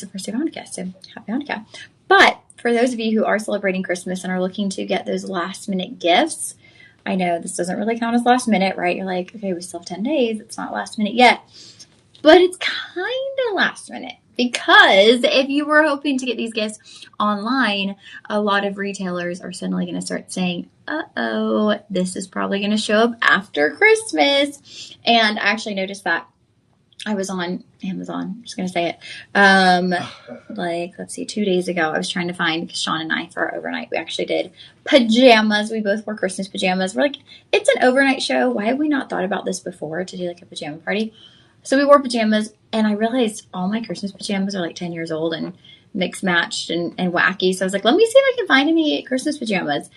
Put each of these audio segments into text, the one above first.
the first day of Hanukkah, so happy Hanukkah. But for those of you who are celebrating Christmas and are looking to get those last minute gifts, I know this doesn't really count as last minute, right? You're like, okay, we still have 10 days. It's not last minute yet. But it's kind of last minute, because if you were hoping to get these gifts online, a lot of retailers are suddenly going to start saying, uh-oh, this is probably going to show up after Christmas. And I actually noticed that. I was on Amazon, I'm just going to say it, let's see, 2 days ago. I was trying to find, because Sean and I, for our overnight, we actually did pajamas. We both wore Christmas pajamas. We're like, it's an overnight show. Why have we not thought about this before, to do like a pajama party? So we wore pajamas, and I realized all my Christmas pajamas are like 10 years old and mixed matched and wacky. So I was like, let me see if I can find any Christmas pajamas.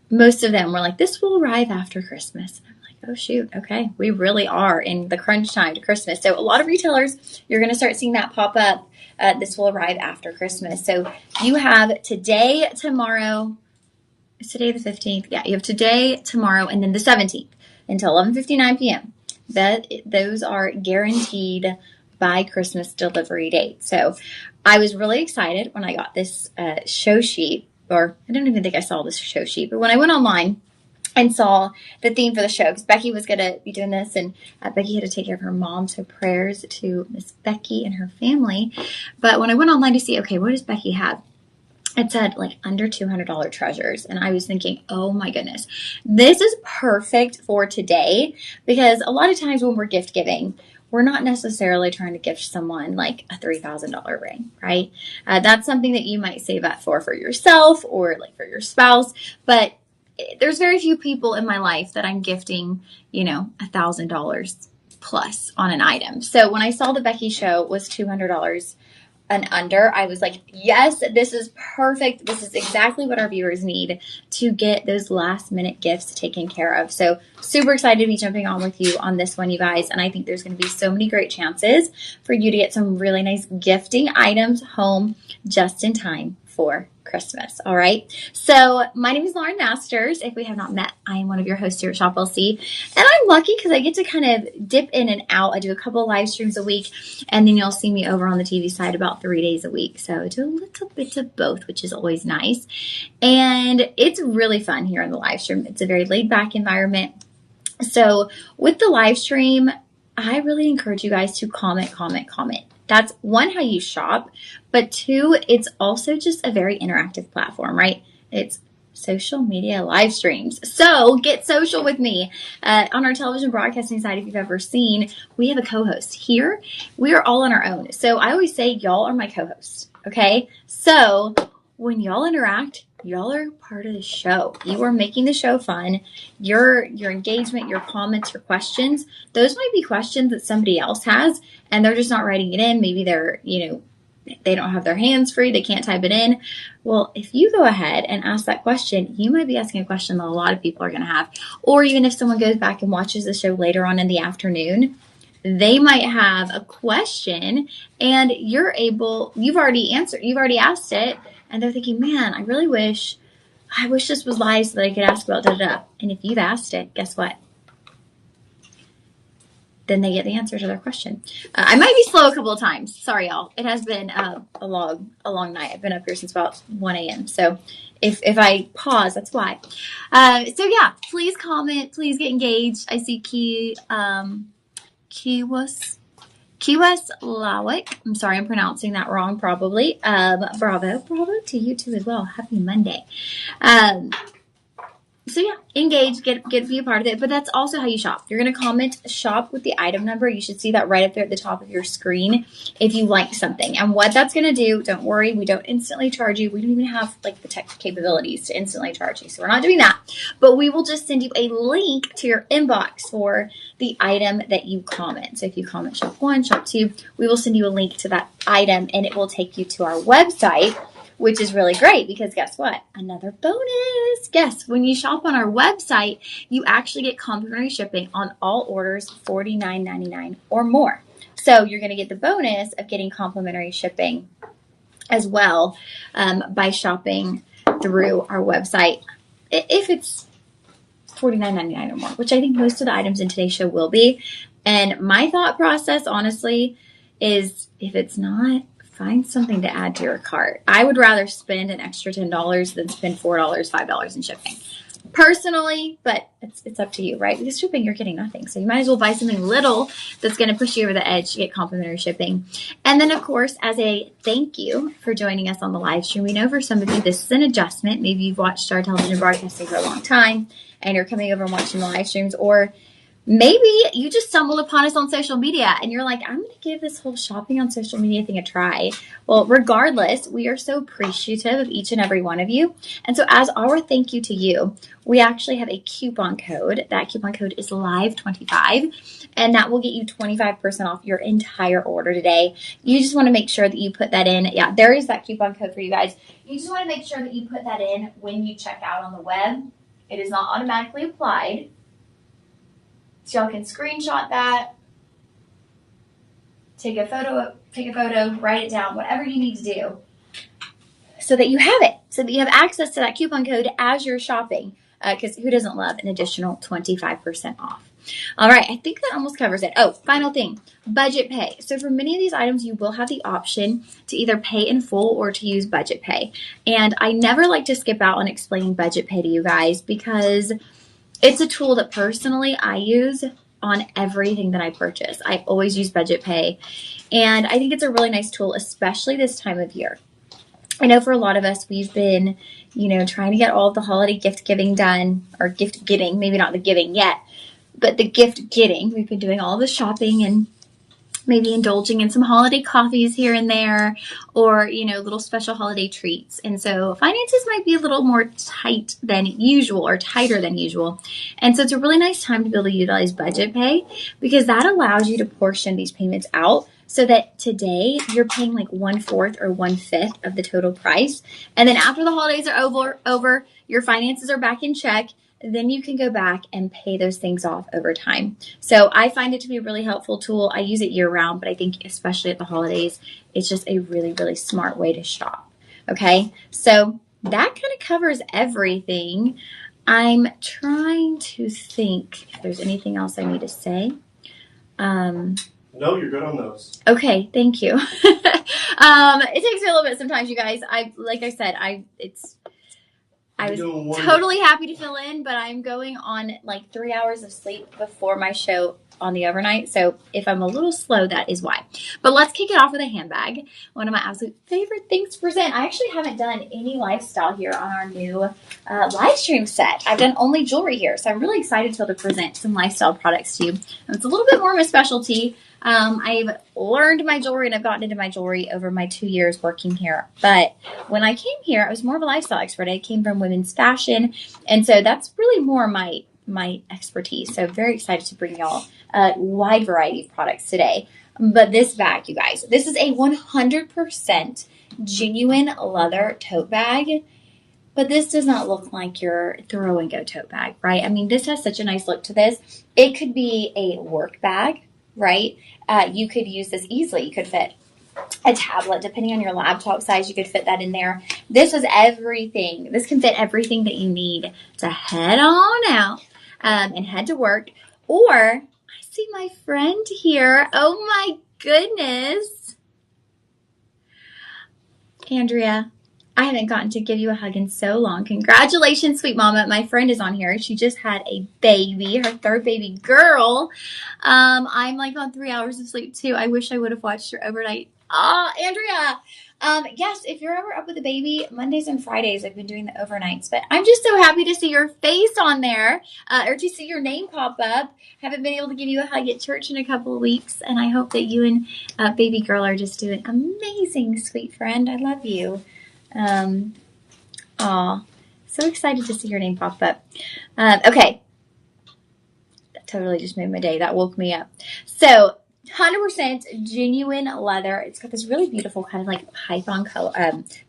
Most of them were like, this will arrive after Christmas. And I'm like, oh shoot, okay. We really are in the crunch time to Christmas. So a lot of retailers, you're going to start seeing that pop up. This will arrive after Christmas. So you have today, tomorrow. Is today the 15th? Yeah, you have today, tomorrow, and then the 17th until 11:59 p.m. Those are guaranteed by Christmas delivery date. So I was really excited when I got this show sheet. Or I don't even think I saw this show sheet, but when I went online and saw the theme for the show, because Becky was going to be doing this, and Becky had to take care of her mom, so prayers to Miss Becky and her family. But when I went online to see, okay, what does Becky have? It said like under $200 treasures. And I was thinking, oh my goodness, this is perfect for today, because a lot of times when we're gift giving, we're not necessarily trying to gift someone like a $3,000 ring, right? That's something that you might save up for yourself or like for your spouse. But there's very few people in my life that I'm gifting, $1,000 plus on an item. So when I saw the Becky show was $200 and under, I was like, yes, this is perfect. This is exactly what our viewers need to get those last minute gifts taken care of. So super excited to be jumping on with you on this one, you guys. And I think there's going to be so many great chances for you to get some really nice gifting items home just in time for Christmas. All right. So my name is Lauren Masters. If we have not met, I am one of your hosts here at Shop LC. And I'm lucky because I get to kind of dip in and out. I do a couple of live streams a week, and then you'll see me over on the TV side about 3 days a week. So I do a little bit of both, which is always nice. And it's really fun here in the live stream. It's a very laid back environment. So with the live stream, I really encourage you guys to comment. That's one, how you shop, but two, it's also just a very interactive platform, right? It's social media live streams. So get social with me. On our television broadcasting side, if you've ever seen, we have a co-host. Here, we are all on our own. So I always say, y'all are my co-hosts, okay? So when y'all interact, y'all are part of the show. You are making the show fun. Your engagement, your comments, your questions, those might be questions that somebody else has, and they're just not writing it in. Maybe they're, they don't have their hands free. They can't type it in. Well, if you go ahead and ask that question, you might be asking a question that a lot of people are going to have. Or even if someone goes back and watches the show later on in the afternoon, they might have a question, and you've already asked it, and they're thinking, man, I wish this was live so that I could ask about da-da-da. And if you've asked it, guess what? Then they get the answer to their question. I might be slow a couple of times. Sorry, y'all. It has been a long night. I've been up here since about 1 a.m. So if I pause, that's why. So yeah, please comment. Please get engaged. I see Kiwas Lawik. I'm sorry, I'm pronouncing that wrong probably. Bravo to you too as well. Happy Monday. So yeah, engage, get be a part of it. But that's also how you shop. You're going to comment shop with the item number. You should see that right up there at the top of your screen if you like something. And what that's going to do, don't worry, we don't instantly charge you. We don't even have like the tech capabilities to instantly charge you. So we're not doing that. But we will just send you a link to your inbox for the item that you comment. So if you comment shop 1, shop 2, we will send you a link to that item, and it will take you to our website, which is really great because guess what? Another bonus. Yes, when you shop on our website, you actually get complimentary shipping on all orders $49.99 or more. So you're going to get the bonus of getting complimentary shipping as well by shopping through our website. If it's $49.99 or more, which I think most of the items in today's show will be. And my thought process, honestly, is if it's not find something to add to your cart. I would rather spend an extra $10 than spend $4, $5 in shipping. Personally, but it's up to you, right? Because shipping, you're getting nothing. So you might as well buy something little that's going to push you over the edge to get complimentary shipping. And then, of course, as a thank you for joining us on the live stream, we know for some of you this is an adjustment. Maybe you've watched our television broadcasting for a long time and you're coming over and watching the live streams, or maybe you just stumbled upon us on social media and you're like, I'm going to give this whole shopping on social media thing a try. Well, regardless, we are so appreciative of each and every one of you. And so as our thank you to you, we actually have a coupon code. That coupon code is LIVE25, and that will get you 25% off your entire order today. You just want to make sure that you put that in. Yeah, there is that coupon code for you guys. You just want to make sure that you put that in when you check out on the web. It is not automatically applied. So y'all can screenshot that, take a photo, write it down, whatever you need to do so that you have it, so that you have access to that coupon code as you're shopping, because who doesn't love an additional 25% off? All right, I think that almost covers it. Oh, final thing, budget pay. So for many of these items, you will have the option to either pay in full or to use budget pay. And I never like to skip out on explaining budget pay to you guys because it's a tool that personally I use on everything that I purchase. I always use budget pay. And I think it's a really nice tool, especially this time of year. I know for a lot of us, we've been, trying to get all of the holiday gift giving done, or gift getting, maybe not the giving yet, but the gift getting. We've been doing all the shopping and maybe indulging in some holiday coffees here and there, or, little special holiday treats. And so finances might be a little more tight than usual, or tighter than usual. And so it's a really nice time to be able to utilize budget pay, because that allows you to portion these payments out so that today you're paying like 1/4 or 1/5 of the total price. And then after the holidays are over, your finances are back in check. Then you can go back and pay those things off over time. So I find it to be a really helpful tool. I use it year round, but I think especially at the holidays, it's just a really, really smart way to shop. Okay, so that kind of covers everything. I'm trying to think if there's anything else I need to say. No, you're good on those. Okay, thank you. It takes me a little bit sometimes, you guys. I was totally happy to fill in, but I'm going on like 3 hours of sleep before my show on the overnight. So if I'm a little slow, that is why. But let's kick it off with a handbag. One of my absolute favorite things to present. I actually haven't done any lifestyle here on our new live stream set. I've done only jewelry here. So I'm really excited to be able to present some lifestyle products to you. And it's a little bit more of a specialty. I've learned my jewelry and I've gotten into my jewelry over my 2 years working here. But when I came here, I was more of a lifestyle expert. I came from women's fashion. And so that's really more my expertise. So very excited to bring y'all a wide variety of products today. But this bag, you guys, this is a 100% genuine leather tote bag. But this does not look like your throw and go tote bag, right? I mean, this has such a nice look to this. It could be a work bag, right? You could use this easily. You could fit a tablet, depending on your laptop size, you could fit that in there. This is everything. This can fit everything that you need to head on out and head to work. Or, I see my friend here. Oh my goodness. Andrea, I haven't gotten to give you a hug in so long. Congratulations, sweet mama. My friend is on here. She just had a baby, her third baby girl. I'm like on 3 hours of sleep too. I wish I would have watched her overnight. Andrea. Yes, if you're ever up with a baby, Mondays and Fridays, I've been doing the overnights, but I'm just so happy to see your face on there, or to see your name pop up. Haven't been able to give you a hug at church in a couple of weeks, and I hope that you and baby girl are just doing amazing, sweet friend. I love you. So excited to see your name pop up. Okay. That totally just made my day. That woke me up. So 100% genuine leather. It's got this really beautiful kind of like python color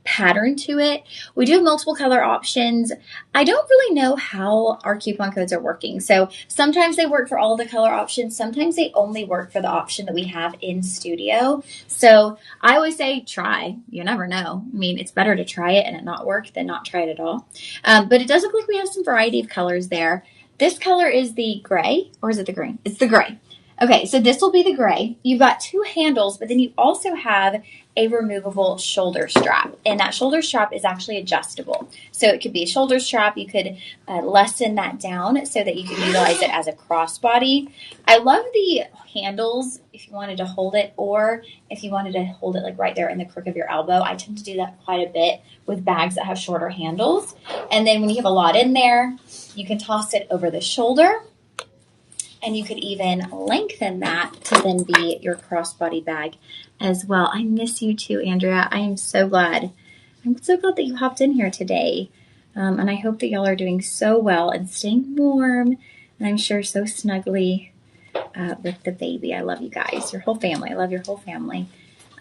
pattern to it. We do have multiple color options. I don't really know how our coupon codes are working. So sometimes they work for all the color options. Sometimes they only work for the option that we have in studio. So I always say try. You never know. I mean, it's better to try it and it not work than not try it at all. But it does look like we have some variety of colors there. This color is the gray, or is it the green? It's the gray. Okay, so this will be the gray. You've got two handles, but then you also have a removable shoulder strap. And that shoulder strap is actually adjustable. So it could be a shoulder strap. You could lessen that down so that you can utilize it as a crossbody. I love the handles if you wanted to hold it, or if you wanted to hold it like right there in the crook of your elbow. I tend to do that quite a bit with bags that have shorter handles. And then when you have a lot in there, you can toss it over the shoulder. And you could even lengthen that to then be your crossbody bag as well. I miss you too, Andrea. I am so glad. I'm so glad that you hopped in here today. And I hope that y'all are doing so well and staying warm. And I'm sure so snugly with the baby. I love you guys, your whole family. I love your whole family.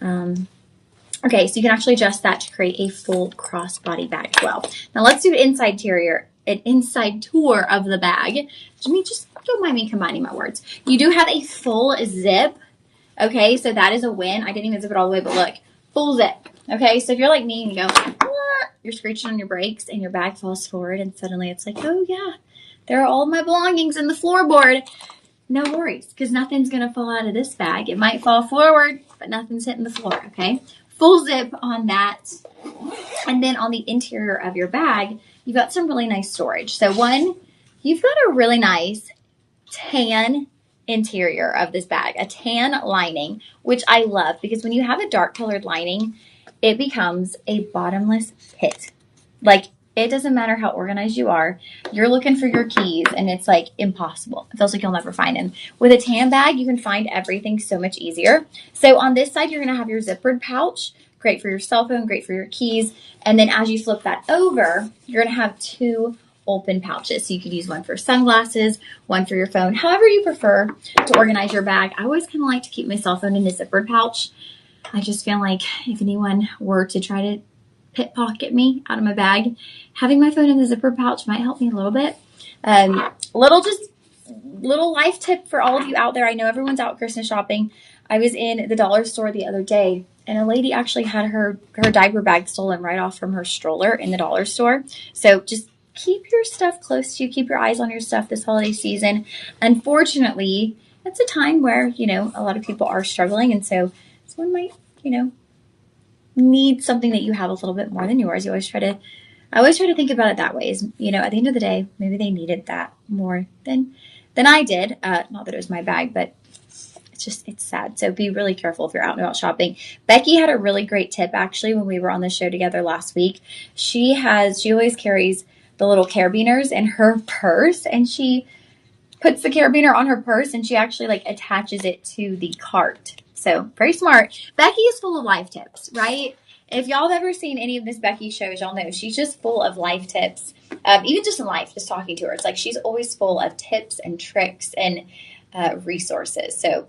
Okay, so you can actually adjust that to create a full crossbody bag as well. Now let's do an inside tour of the bag. Jimmy, just don't mind me combining my words. You do have a full zip. Okay, so that is a win. I didn't even zip it all the way, but look, full zip. Okay, so if you're like me and you go, you're screeching on your brakes and your bag falls forward and suddenly it's like, oh yeah, there are all my belongings in the floorboard. No worries, because nothing's going to fall out of this bag. It might fall forward, but nothing's hitting the floor, okay? Full zip on that. And then on the interior of your bag, you've got some really nice storage. So one, you've got a really nice tan interior of this bag, a tan lining, which I love because when you have a dark colored lining, it becomes a bottomless pit. Like, it doesn't matter how organized you are. You're looking for your keys and it's like impossible. It feels like you'll never find them. With a tan bag, you can find everything so much easier. So on this side, you're going to have your zippered pouch. Great for your cell phone, great for your keys. And then as you flip that over, you're going to have two open pouches. So you could use one for sunglasses, one for your phone, however you prefer to organize your bag. I always kind of like to keep my cell phone in a zippered pouch. I just feel like if anyone were to try to pickpocket me out of my bag, having my phone in the zipper pouch might help me a little bit. Little life tip for all of you out there. I know everyone's out Christmas shopping. I was in the dollar store the other day and a lady actually had her diaper bag stolen right off from her stroller in the dollar store. So just keep your stuff close to you. Keep your eyes on your stuff this holiday season. Unfortunately, it's a time where, a lot of people are struggling. And so someone might, need something that you have a little bit more than yours. I always try to think about it that way. Is, at the end of the day, maybe they needed that more than I did. Not that it was my bag, but it's sad. So be really careful if you're out and about shopping. Becky had a really great tip actually when we were on the show together last week. She always carries the little carabiners in her purse, and she puts the carabiner on her purse and she actually attaches it to the cart. So very smart. Becky is full of life tips, right? If y'all have ever seen any of Miss Becky shows, y'all know she's just full of life tips. Even just in life, just talking to her. It's like she's always full of tips and tricks and resources. So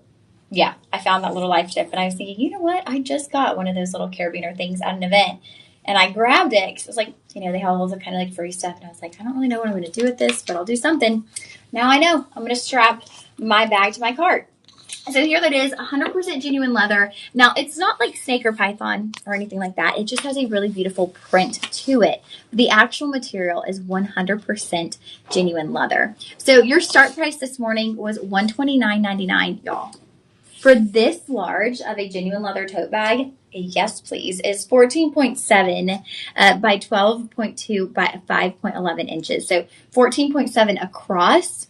yeah, I found that little life tip and I was thinking, you know what? I just got one of those little carabiner things at an event and I grabbed it because it was like, they have all the kind of free stuff. And I was like, I don't really know what I'm going to do with this, but I'll do something. Now I know I'm going to strap my bag to my cart. So here that is, 100% genuine leather. Now, it's not like snake or python or anything like that. It just has a really beautiful print to it. The actual material is 100% genuine leather. So your start price this morning was $129.99, y'all. For this large of a genuine leather tote bag, yes, please, is 14.7 by 12.2 by 5.11 inches. So 14.7 across,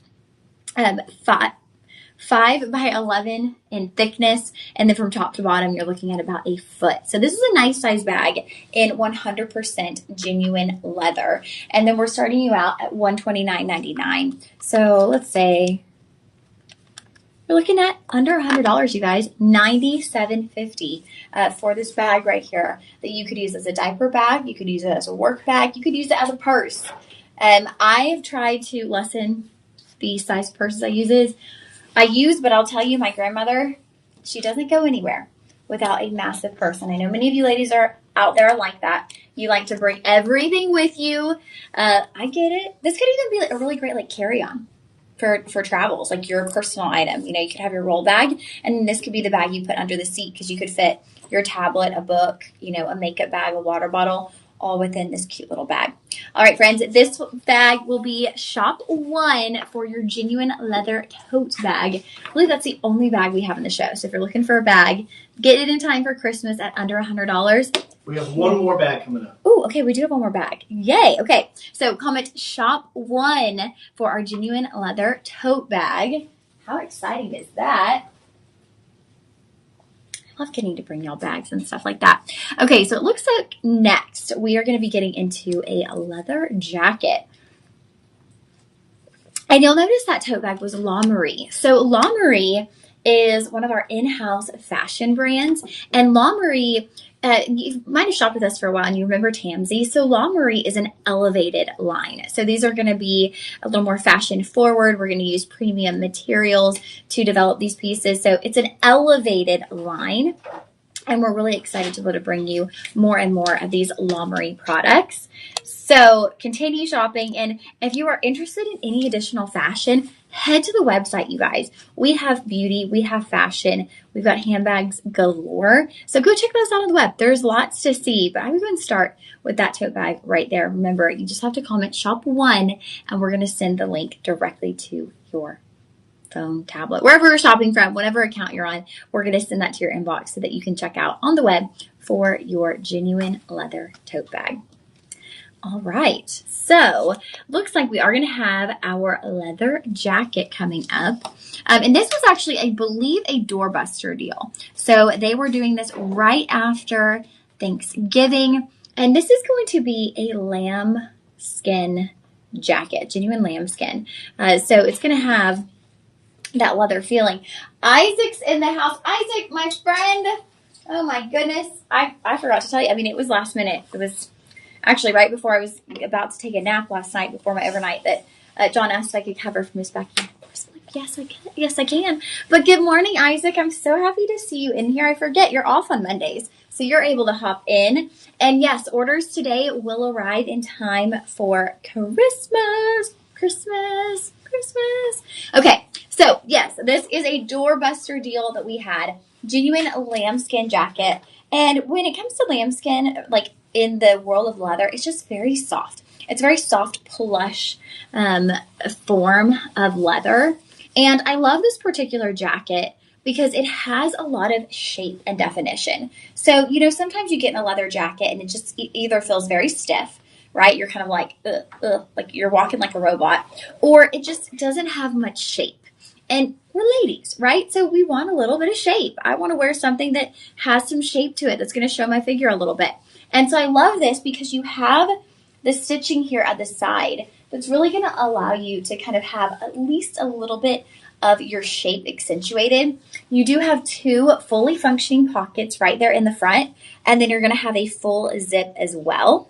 5 by 11 in thickness, and then from top to bottom, you're looking at about a foot. So this is a nice size bag in 100% genuine leather. And then we're starting you out at $129.99. So let's say you're looking at under $100, you guys, $97.50 for this bag right here that you could use as a diaper bag. You could use it as a work bag. You could use it as a purse. I've tried to lessen the size purses I use, but I'll tell you, my grandmother, she doesn't go anywhere without a massive purse. And I know many of you ladies are out there like that. You like to bring everything with you. I get it. This could even be a really great carry-on for travels, like your personal item. You could have your roll bag, and this could be the bag you put under the seat because you could fit your tablet, a book, a makeup bag, a water bottle, all within this cute little bag. All right, friends, this bag will be shop 1 for your genuine leather tote bag. I believe that's the only bag we have in the show. So if you're looking for a bag, get it in time for Christmas at under $100. We have one more bag coming up. Oh, okay, we do have one more bag. Yay, okay. So comment shop 1 for our genuine leather tote bag. How exciting is that? I love getting to bring y'all bags and stuff like that. Okay, so it looks like next we are going to be getting into a leather jacket. And you'll notice that tote bag was La Marie. So La Marie is one of our in-house fashion brands. And La Marie, you might have shopped with us for a while and you remember Tamsy. So La Marie is an elevated line. So these are going to be a little more fashion forward. We're going to use premium materials to develop these pieces. So it's an elevated line. And we're really excited to be able to bring you more and more of these La Marie products. So continue shopping. And if you are interested in any additional fashion, head to the website, you guys. We have beauty. We have fashion. We've got handbags galore. So go check those out on the web. There's lots to see. But I would go and start with that tote bag right there. Remember, you just have to comment shop 1, and we're going to send the link directly to your phone, tablet, wherever you're shopping from, whatever account you're on, we're going to send that to your inbox so that you can check out on the web for your genuine leather tote bag. All right, so looks like we are going to have our leather jacket coming up. And this was actually, I believe, a doorbuster deal. So they were doing this right after Thanksgiving. And this is going to be a lamb skin jacket, genuine lamb skin. So it's going to have that leather feeling. Isaac's in the house. Isaac, my friend. Oh my goodness. I forgot to tell you. I mean, it was last minute. It was actually right before I was about to take a nap last night before my overnight that John asked if I could cover for Miss Becky. I was like, yes, I can. Yes, I can. But good morning, Isaac. I'm so happy to see you in here. I forget you're off on Mondays, so you're able to hop in. And yes, orders today will arrive in time for Christmas. Okay, so yes, this is a doorbuster deal that we had. Genuine lambskin jacket. And when it comes to lambskin, like in the world of leather, it's just very soft. It's a very soft, plush form of leather. And I love this particular jacket because it has a lot of shape and definition. So, you know, sometimes you get in a leather jacket and it just either feels very stiff, right? You're kind of like, like you're walking like a robot, or it just doesn't have much shape. And we're ladies, right? So we want a little bit of shape. I want to wear something that has some shape to it that's going to show my figure a little bit. And so I love this because you have the stitching here at the side that's really going to allow you to kind of have at least a little bit of your shape accentuated. You do have 2 fully functioning pockets right there in the front, and then you're going to have a full zip as well.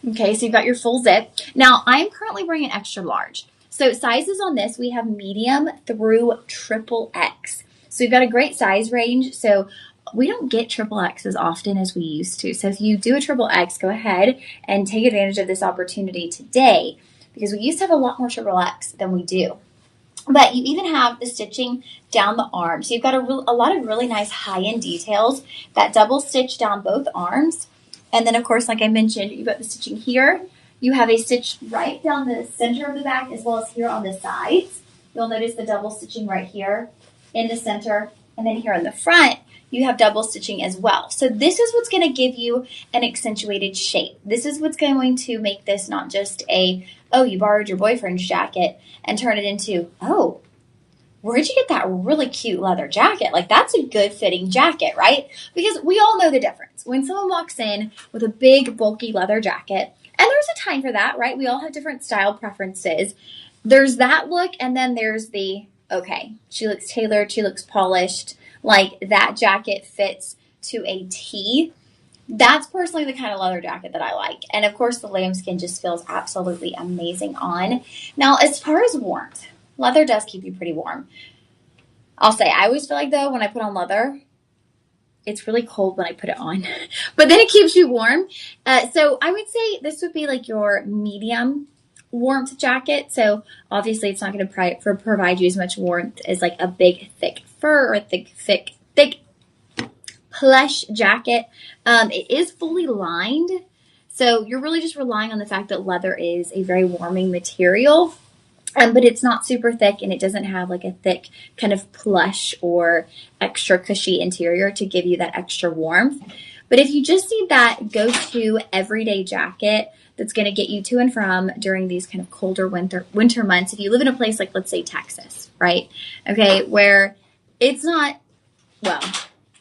Okay, so you've got your full zip. Now, I'm currently wearing an extra large. So sizes on this, we have medium through XXX. So we've got a great size range. So we don't get XXX as often as we used to. So if you do a XXX, go ahead and take advantage of this opportunity today, because we used to have a lot more XXX than we do. But you even have the stitching down the arm. So you've got a lot of really nice high-end details. That double stitch down both arms. And then, of course, like I mentioned, you've got the stitching here. You have a stitch right down the center of the back as well as here on the sides. You'll notice the double stitching right here in the center. And then here in the front, you have double stitching as well. So this is what's going to give you an accentuated shape. This is what's going to make this not just a, oh, you borrowed your boyfriend's jacket, and turn it into, oh, where'd you get that really cute leather jacket? Like, that's a good fitting jacket, right? Because we all know the difference. When someone walks in with a big, bulky leather jacket, and there's a time for that, right? We all have different style preferences. There's that look, and then there's the, okay, she looks tailored, she looks polished, like that jacket fits to a T. That's personally the kind of leather jacket that I like. And of course, the lambskin just feels absolutely amazing on. Now, as far as warmth, leather does keep you pretty warm. I'll say, I always feel like, though, when I put on leather, it's really cold when I put it on. But then it keeps you warm. So I would say this would be like your medium warmth jacket. So obviously it's not going to provide you as much warmth as like a big, thick fur or thick plush jacket. It is fully lined. So you're really just relying on the fact that leather is a very warming material. But it's not super thick, and it doesn't have like a thick kind of plush or extra cushy interior to give you that extra warmth. But if you just need that go-to everyday jacket that's going to get you to and from during these kind of colder winter months, if you live in a place like, let's say, Texas, right? Okay, where it's not, well,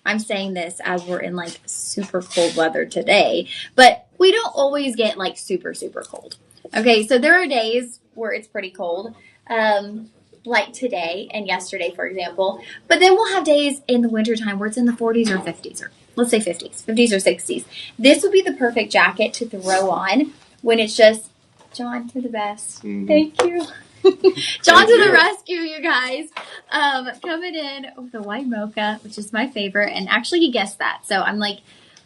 I'm saying this as we're in like super cold weather today, but we don't always get like super, super cold. Okay, so there are days where it's pretty cold, like today and yesterday, for example. But then we'll have days in the wintertime where it's in the 40s or 50s, or let's say 50s or 60s. This would be the perfect jacket to throw on when it's just, John, you're the best. Mm-hmm. Thank you. John to the rescue, you guys. Coming in with a white mocha, which is my favorite. And actually, he guessed that. So I'm like,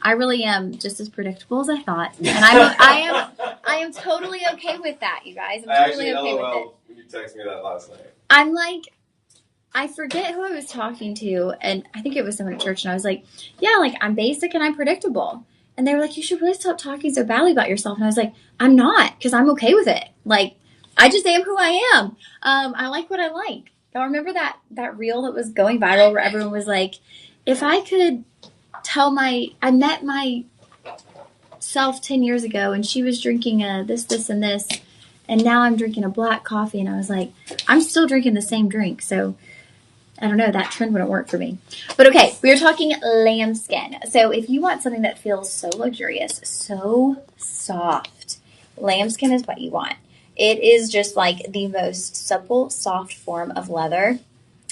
I really am just as predictable as I thought, and I am totally okay with that, you guys. I'm totally okay with it. You texted me that last night. I'm like, I forget who I was talking to, and I think it was someone at church, and I was like, yeah, like I'm basic and I'm predictable, and they were like, you should really stop talking so badly about yourself, and I was like, I'm not, because I'm okay with it. Like, I just am who I am. I like what I like. Y'all remember that reel that was going viral where everyone was like, if I could tell I met my self 10 years ago and she was drinking this, and this, and now I'm drinking a black coffee, and I was like, I'm still drinking the same drink. So I don't know, that trend wouldn't work for me. But okay, we are talking lambskin. So if you want something that feels so luxurious, so soft, lambskin is what you want. It is just like the most supple, soft form of leather.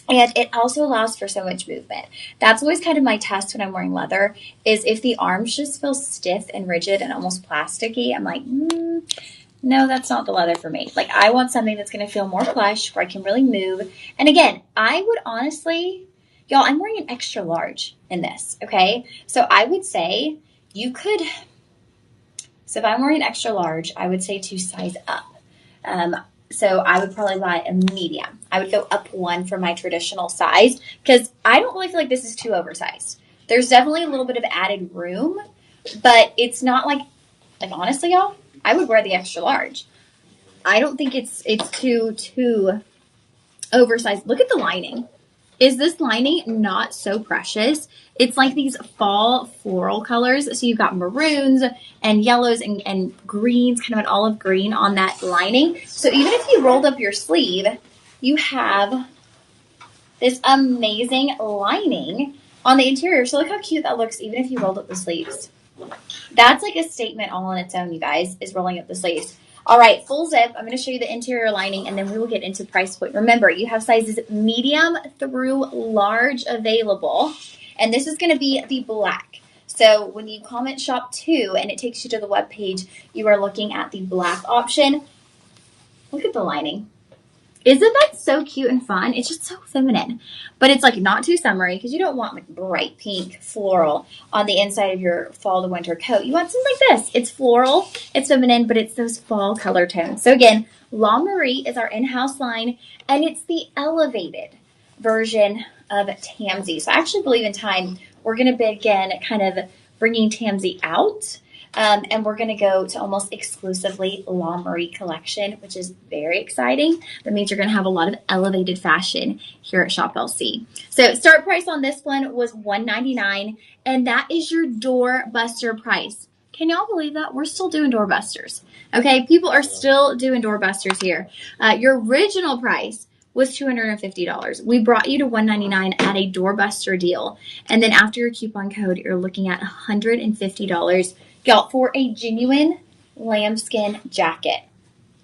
And it also allows for so much movement. That's always kind of my test when I'm wearing leather, is if the arms just feel stiff and rigid and almost plasticky, I'm like, no, that's not the leather for me. Like, I want something that's going to feel more plush, where I can really move. And again, I would honestly, y'all, I'm wearing an extra large in this, okay? So I would say you could, so if I'm wearing an extra large, I would say to size up. So I would probably buy a medium. I would go up one from my traditional size, because I don't really feel like this is too oversized. There's definitely a little bit of added room, but it's not like honestly, y'all, I would wear the extra large. I don't think it's too oversized. Look at the lining. Is this lining not so precious? It's like these fall floral colors. So you've got maroons and yellows and greens, kind of an olive green on that lining. So even if you rolled up your sleeve, you have this amazing lining on the interior. So look how cute that looks, even if you rolled up the sleeves. That's like a statement all on its own, you guys, is rolling up the sleeves. All right, full zip. I'm going to show you the interior lining, and then we will get into price point. Remember, you have sizes medium through large available, and this is going to be the black. So when you comment shop 2 and it takes you to the webpage, you are looking at the black option. Look at the lining. Isn't that so cute and fun? It's just so feminine, but it's like not too summery, because you don't want like bright pink floral on the inside of your fall to winter coat. You want something like this. It's floral, it's feminine, but it's those fall color tones. So again, La Marie is our in-house line, and it's the elevated version of Tansy. So I actually believe in time we're going to begin kind of bringing Tansy out. And we're going to go to almost exclusively La Marie collection, which is very exciting. That means you're going to have a lot of elevated fashion here at Shop LC. So start price on this one was $199, and that is your doorbuster price. Can y'all believe that? We're still doing doorbusters. Okay, people are still doing doorbusters here. Your original price was $250. We brought you to $199 at a doorbuster deal. And then after your coupon code, you're looking at $150. Y'all, for a genuine lambskin jacket.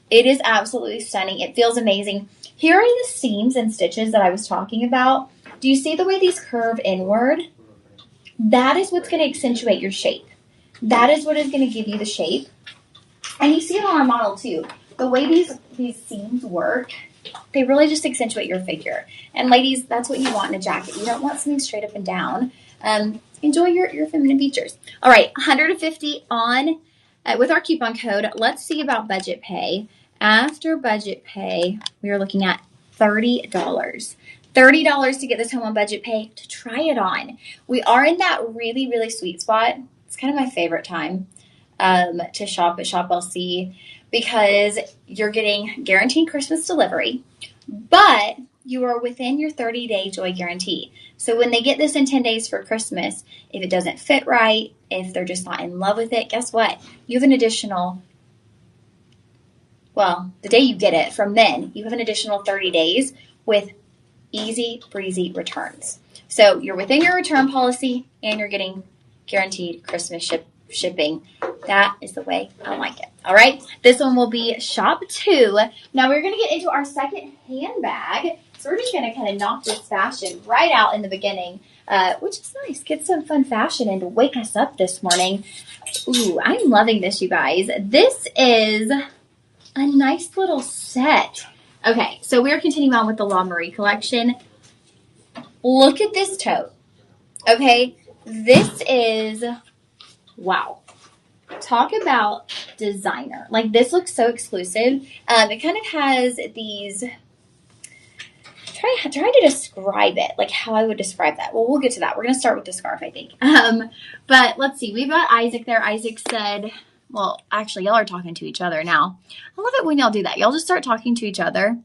It is absolutely stunning. It feels amazing. Here are the seams and stitches that I was talking about. Do you see the way these curve inward? That is what's going to accentuate your shape. That is what is going to give you the shape. And you see it on our model too. The way these seams work, they really just accentuate your figure. And ladies, that's what you want in a jacket. You don't want something straight up and down. Enjoy your feminine features. All right, $150 on with our coupon code. Let's see about budget pay. After budget pay, we are looking at $30. $30 to get this home on budget pay to try it on. We are in that really, really sweet spot. It's kind of my favorite time to shop at Shop LC because you're getting guaranteed Christmas delivery, but you are within your 30-day joy guarantee. So when they get this in 10 days for Christmas, if it doesn't fit right, if they're just not in love with it, guess what? You have an additional, well, the day you get it from then, you have an additional 30 days with easy breezy returns. So you're within your return policy and you're getting guaranteed Christmas shipping. That is the way I like it. All right. This one will be shop 2. Now we're going to get into our second handbag. So we're just going to kind of knock this fashion right out in the beginning, which is nice. Get some fun fashion in to wake us up this morning. Ooh, I'm loving this, you guys. This is a nice little set. Okay, so we're continuing on with the La Marie collection. Look at this tote. Okay, this is, wow. Talk about designer. Like, this looks so exclusive. It kind of has these, try to describe it, like how I would describe that. Well, we'll get to that. We're going to start with the scarf, I think. But let's see. We've got Isaac there. Isaac said, well, actually, y'all are talking to each other now. I love it when y'all do that. Y'all just start talking to each other.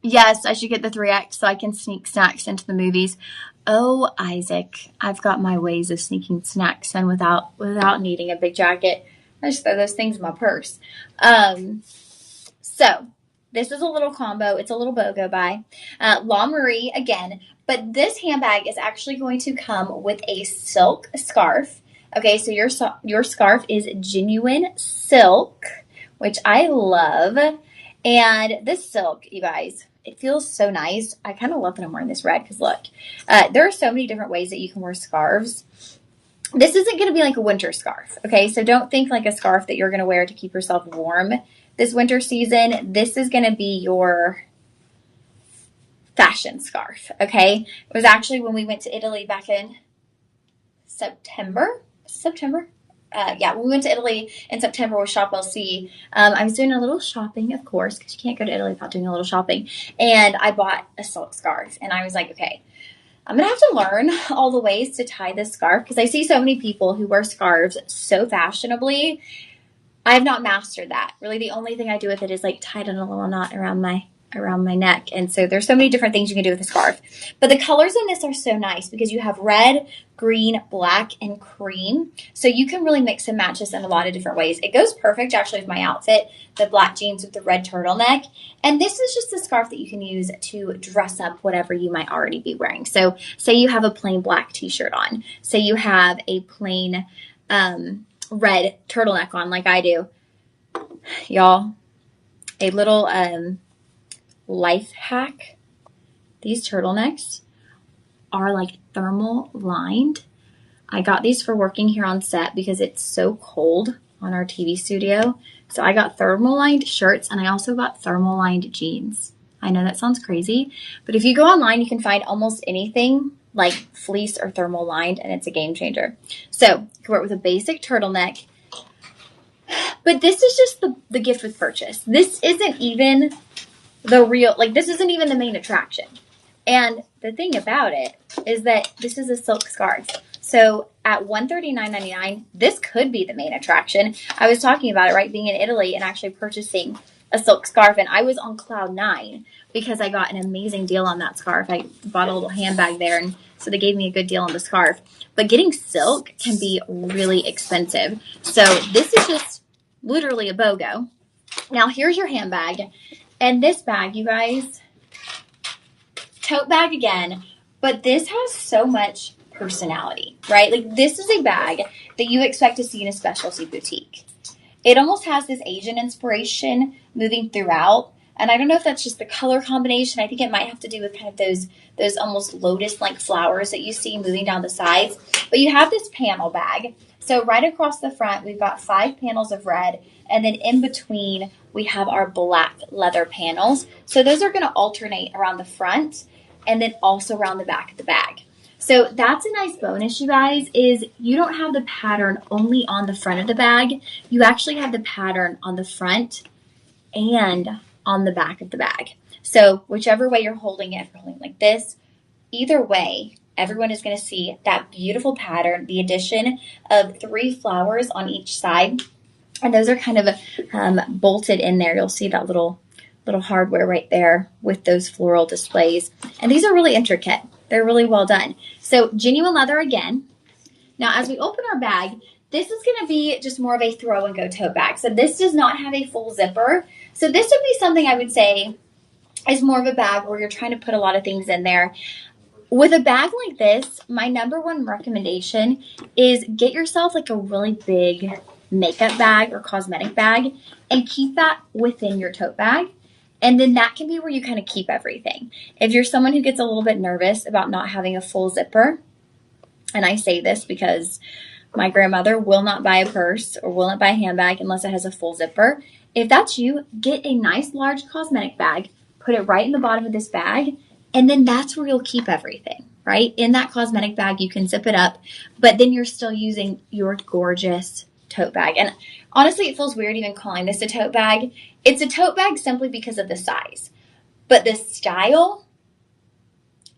Yes, I should get the 3X so I can sneak snacks into the movies. Oh, Isaac, I've got my ways of sneaking snacks in without needing a big jacket. I just throw those things in my purse. So this is a little combo. It's a little BOGO buy. La Marie again, but this handbag is actually going to come with a silk scarf. Okay, so your scarf is genuine silk, which I love. And this silk, you guys, it feels so nice. I kind of love that I'm wearing this red because look, there are so many different ways that you can wear scarves. This isn't going to be like a winter scarf, okay? So don't think like a scarf that you're going to wear to keep yourself warm this winter season. This is going to be your fashion scarf, okay? It was actually when we went to Italy back in September. Yeah, we went to Italy in September with Shop LC. I was doing a little shopping, of course, because you can't go to Italy without doing a little shopping. And I bought a silk scarf. And I was like, okay, I'm going to have to learn all the ways to tie this scarf because I see so many people who wear scarves so fashionably. I have not mastered that. Really, the only thing I do with it is like tie it in a little knot around my neck. And so there's so many different things you can do with a scarf. But the colors in this are so nice because you have red, green, black, and cream. So you can really mix and match this in a lot of different ways. It goes perfect actually with my outfit, the black jeans with the red turtleneck. And this is just a scarf that you can use to dress up whatever you might already be wearing. So say you have a plain black t-shirt on. Say you have a plain red turtleneck on like I do. Y'all, a little life hack. These turtlenecks are like thermal lined. I got these for working here on set because it's so cold on our TV studio. So I got thermal lined shirts and I also got thermal lined jeans. I know that sounds crazy, but if you go online, you can find almost anything like fleece or thermal lined and it's a game changer. So you can wear it with a basic turtleneck, but this is just the gift with purchase. This isn't even the real, like this isn't even the main attraction. And the thing about it is that this is a silk scarf. So at $139.99, this could be the main attraction. I was talking about it, right? Being in Italy and actually purchasing a silk scarf. And I was on cloud 9 because I got an amazing deal on that scarf. I bought a little handbag there. And so they gave me a good deal on the scarf. But getting silk can be really expensive. So this is just literally a BOGO. Now here's your handbag. And this bag, you guys, tote bag again, but this has so much personality, right? Like this is a bag that you expect to see in a specialty boutique. It almost has this Asian inspiration moving throughout. And I don't know if that's just the color combination. I think it might have to do with kind of those almost lotus-like flowers that you see moving down the sides. But you have this panel bag. So right across the front, we've got 5 panels of red. And then in between, we have our black leather panels. So those are going to alternate around the front and then also around the back of the bag. So that's a nice bonus, you guys, is you don't have the pattern only on the front of the bag. You actually have the pattern on the front and on the back of the bag. So whichever way you're holding it, if you're holding it like this, either way, everyone is going to see that beautiful pattern, the addition of 3 flowers on each side. And those are kind of bolted in there. You'll see that little hardware right there with those floral displays. And these are really intricate. They're really well done. So genuine leather again. Now, as we open our bag, this is going to be just more of a throw and go tote bag. So this does not have a full zipper. So this would be something I would say is more of a bag where you're trying to put a lot of things in there. With a bag like this, my number one recommendation is get yourself like a really big makeup bag or cosmetic bag and keep that within your tote bag. And then that can be where you kind of keep everything. If you're someone who gets a little bit nervous about not having a full zipper, and I say this because my grandmother will not buy a purse or will not buy a handbag unless it has a full zipper. If that's you, get a nice large cosmetic bag, put it right in the bottom of this bag, and then that's where you'll keep everything, right? In that cosmetic bag, you can zip it up, but then you're still using your gorgeous tote bag. And honestly, it feels weird even calling this a tote bag. It's a tote bag simply because of the size. But the style,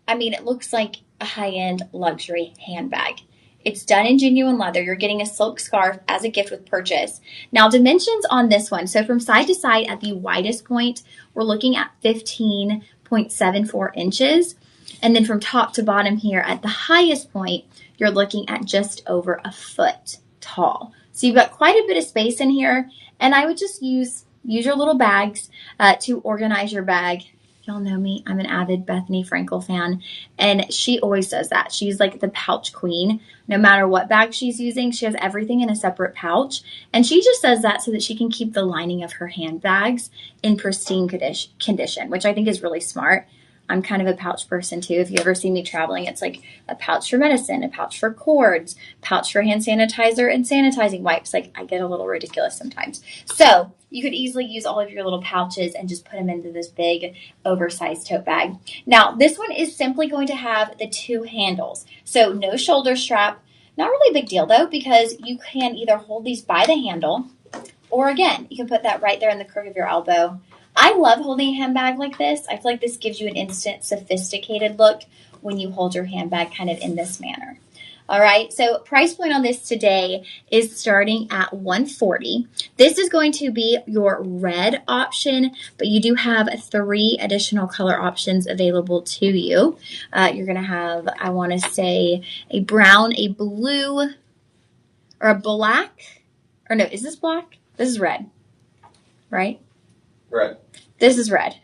I mean, it looks like a high-end luxury handbag. It's done in genuine leather. You're getting a silk scarf as a gift with purchase. Now, dimensions on this one. So from side to side at the widest point, we're looking at 15.74 inches. And then from top to bottom here at the highest point, you're looking at just over a foot tall. So you've got quite a bit of space in here. And I would just use your little bags to organize your bag. Y'all know me. I'm an avid Bethany Frankel fan, and she always does that. She's like the pouch queen. No matter what bag she's using, she has everything in a separate pouch, and she just does that so that she can keep the lining of her handbags in pristine condition, which I think is really smart. I'm kind of a pouch person too. If you ever see me traveling, it's like a pouch for medicine, a pouch for cords, pouch for hand sanitizer and sanitizing wipes. Like, I get a little ridiculous sometimes. So you could easily use all of your little pouches and just put them into this big oversized tote bag. Now, this one is simply going to have the 2 handles. So no shoulder strap. Not really a big deal though, because you can either hold these by the handle, or again, you can put that right there in the crook of your elbow. I love holding a handbag like this. I feel like this gives you an instant sophisticated look when you hold your handbag kind of in this manner. All right, so price point on this today is starting at $140. This is going to be your red option, but you do have 3 additional color options available to you. You're going to have, I want to say, a brown, a blue, or a black. Or no, is this black? This is red, right? Red. This is red.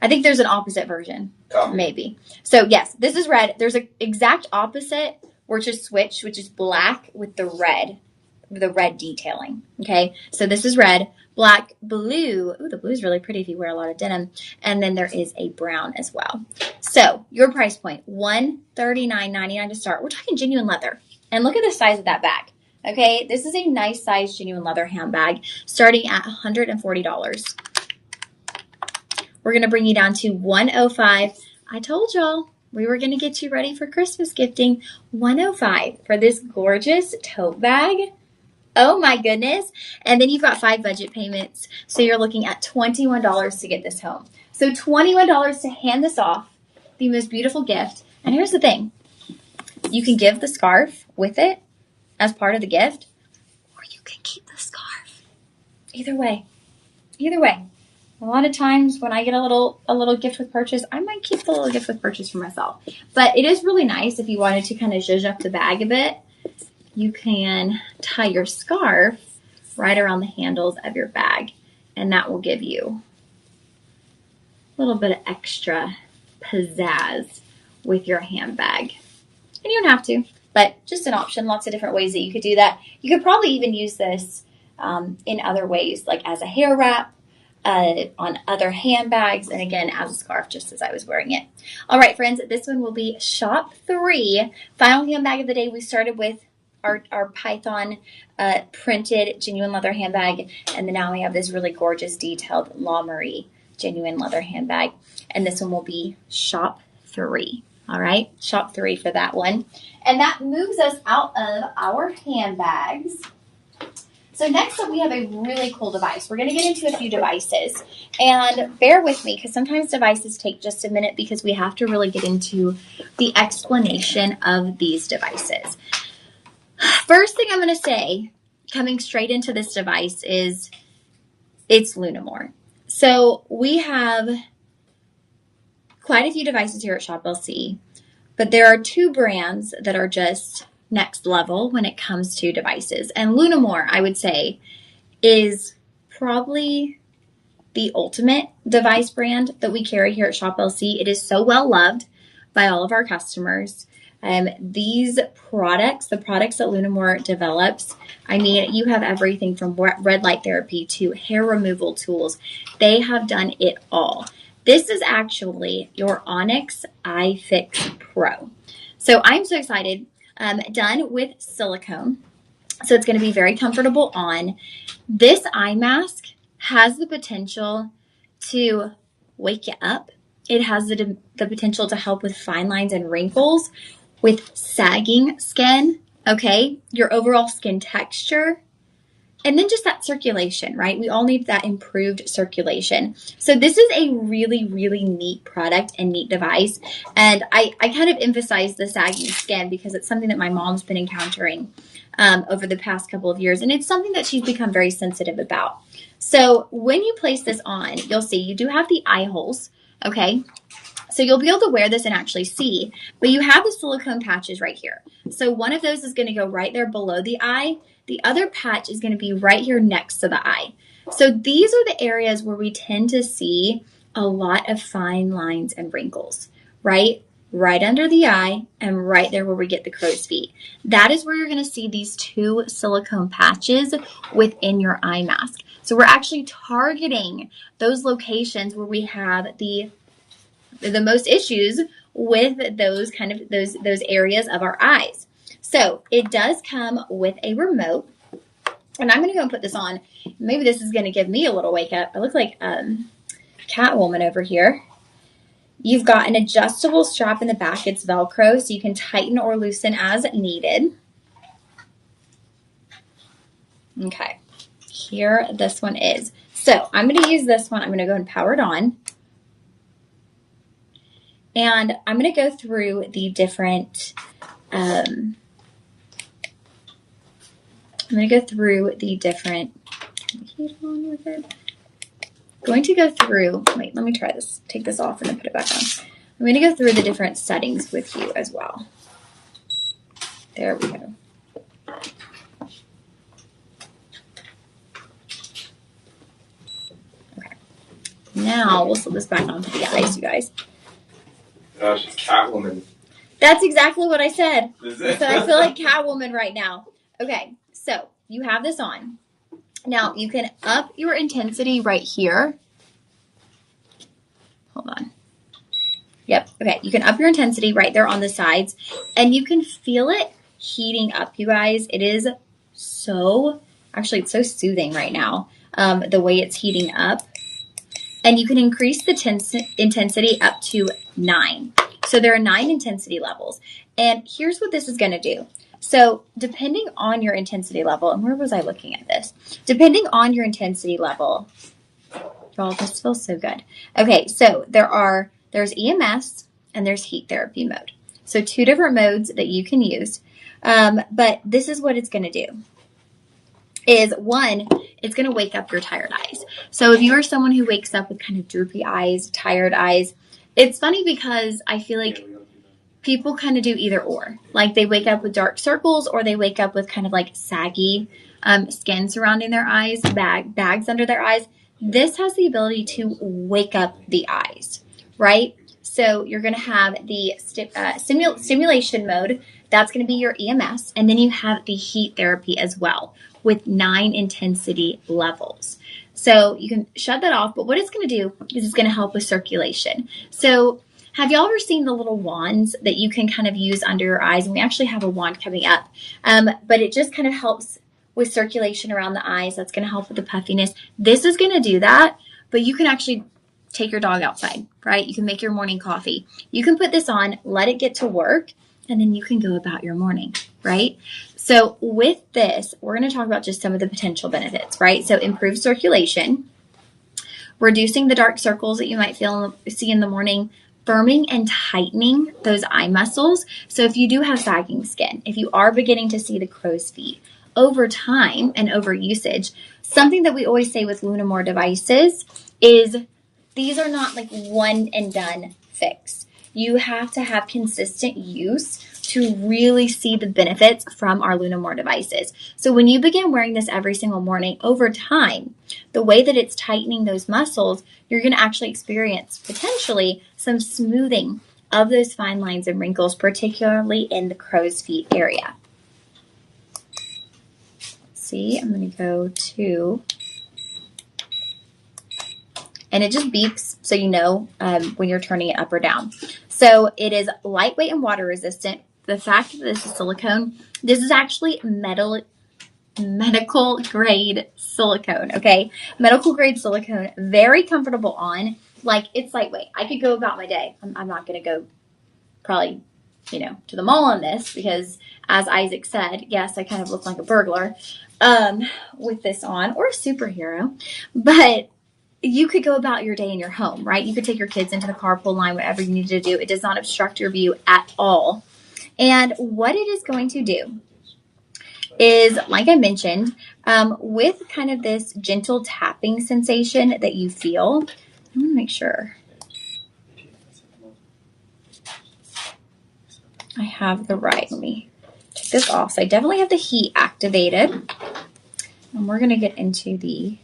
I think there's an opposite version, maybe. So yes, this is red. There's an exact opposite, or just switch, which is black with the red detailing. Okay, so this is red, black, blue. Ooh, the blue is really pretty if you wear a lot of denim. And then there is a brown as well. So your price point, $139.99 to start. We're talking genuine leather. And look at the size of that bag. Okay, this is a nice size genuine leather handbag starting at $140. We're going to bring you down to $105. I told y'all we were going to get you ready for Christmas gifting. $105 for this gorgeous tote bag. Oh my goodness. And then you've got 5 budget payments. So you're looking at $21 to get this home. So $21 to hand this off, the most beautiful gift. And here's the thing. You can give the scarf with it as part of the gift, or you can keep the scarf. Either way. Either way. A lot of times when I get a little gift with purchase, I might keep the little gift with purchase for myself. But it is really nice if you wanted to kind of zhuzh up the bag a bit. You can tie your scarf right around the handles of your bag, and that will give you a little bit of extra pizzazz with your handbag. And you don't have to, but just an option. Lots of different ways that you could do that. You could probably even use this in other ways, like as a hair wrap, on other handbags, and again, as a scarf, just as I was wearing it. All right, friends, this one will be shop 3. Final handbag of the day. We started with our Python printed genuine leather handbag, and then now we have this really gorgeous detailed La Marie genuine leather handbag, and this one will be shop 3. All right, shop 3 for that one. And that moves us out of our handbags. So So next up, we have a really cool device. We're going to get into a few devices. And bear with me, because sometimes devices take just a minute because we have to really get into the explanation of these devices. First thing I'm going to say, coming straight into this device, is it's Lunamore. So we have quite a few devices here at Shop LC, but there are two brands that are just next level when it comes to devices. And Lunamore, I would say, is probably the ultimate device brand that we carry here at Shop LC. It is so well loved by all of our customers. These products, the products that Lunamore develops, I mean, you have everything from red light therapy to hair removal tools. They have done it all. This is actually your Onyx iFix Pro. So I'm so excited. Done with silicone. So it's going to be very comfortable on. This eye mask has the potential to wake you up. It has the potential to help with fine lines and wrinkles, with sagging skin, okay, your overall skin texture, and then just that circulation, right? We all need that improved circulation. So this is a really, really neat product and neat device. And I kind of emphasize the sagging skin because it's something that my mom's been encountering over the past couple of years. And it's something that she's become very sensitive about. So when you place this on, you'll see you do have the eye holes, okay? So you'll be able to wear this and actually see, but you have the silicone patches right here. So one of those is going to go right there below the eye. The other patch is going to be right here next to the eye. So these are the areas where we tend to see a lot of fine lines and wrinkles, right? Right under the eye and right there where we get the crow's feet. That is where you're going to see these two silicone patches within your eye mask. So we're actually targeting those locations where we have the most issues with those those areas of our eyes. So it does come with a remote, and I'm going to go and put this on. Maybe this is going to give me a little wake up. I look like Catwoman over here. You've got an adjustable strap in the back. It's Velcro, so you can tighten or loosen as needed. Okay, here this one is. So I'm going to use this one. I'm going to go and power it on. And I'm going to go through the different, turn the heat on with it. Going to go through, wait, let me try this. Take this off and then put it back on. I'm going to go through the different settings with you as well. There we go. Okay. Now we'll slip this back onto the eyes, you guys. Gosh, it's Catwoman. That's exactly what I said. Is it? So I feel like Catwoman right now. Okay, so you have this on. Now you can up your intensity right here. Hold on. Yep, okay, you can up your intensity right there on the sides, and you can feel it heating up, you guys. It is so, actually it's so soothing right now, the way it's heating up. And you can increase the intensity up to 9. So there are 9 intensity levels. And here's what this is going to do. So depending on your intensity level, and where was I looking at this? Depending on your intensity level, y'all, this feels so good. Okay, so there's EMS and there's heat therapy mode. So 2 different modes that you can use. But this is what it's going to do. Is one, it's going to wake up your tired eyes. So if you are someone who wakes up with kind of droopy eyes, tired eyes, it's funny because I feel like people kind of do either or. Like they wake up with dark circles or they wake up with kind of like saggy skin surrounding their eyes, bags under their eyes. This has the ability to wake up the eyes, right? So you're going to have the stimulation mode. That's going to be your EMS. And then you have the heat therapy as well, with 9 intensity levels. So you can shut that off, but what it's going to do is it's going to help with circulation. So have y'all ever seen the little wands that you can kind of use under your eyes? And we actually have a wand coming up, but it just kind of helps with circulation around the eyes. That's going to help with the puffiness. This is going to do that, but you can actually take your dog outside, right? You can make your morning coffee. You can put this on, let it get to work, and then you can go about your morning, right? So with this, we're going to talk about just some of the potential benefits, right? So improved circulation, reducing the dark circles that you might see in the morning, firming and tightening those eye muscles. So if you do have sagging skin, if you are beginning to see the crow's feet over time and over usage, something that we always say with Lunamore devices is these are not like one and done fix. You have to have consistent use to really see the benefits from our Lunamore devices. So when you begin wearing this every single morning, over time, the way that it's tightening those muscles, you're going to actually experience potentially some smoothing of those fine lines and wrinkles, particularly in the crow's feet area. See, I'm going to go to, and it just beeps so you know when you're turning it up or down. So it is lightweight and water resistant. The fact that this is silicone, this is actually medical grade silicone, okay? Medical grade silicone, very comfortable on. Like, it's lightweight. I could go about my day. I'm not going to go probably, to the mall on this because, as Isaac said, yes, I kind of look like a burglar with this on, or a superhero. But you could go about your day in your home, right? You could take your kids into the carpool line, whatever you need to do. It does not obstruct your view at all. And what it is going to do is, like I mentioned, with kind of this gentle tapping sensation that you feel, I'm going to make sure I have the right. Let me take this off. So I definitely have the heat activated. And we're going to get into the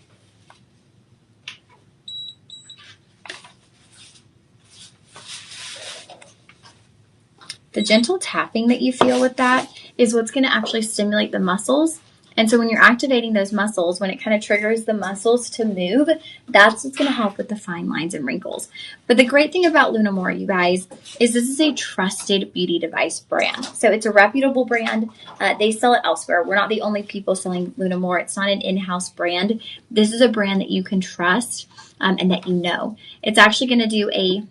gentle tapping that you feel with that is what's going to actually stimulate the muscles. And so when you're activating those muscles, when it kind of triggers the muscles to move, that's what's going to help with the fine lines and wrinkles. But the great thing about Lunamore, you guys, is this is a trusted beauty device brand. So it's a reputable brand. They sell it elsewhere. We're not the only people selling Lunamore. It's not an in-house brand. This is a brand that you can trust and that you know. It's actually going to do a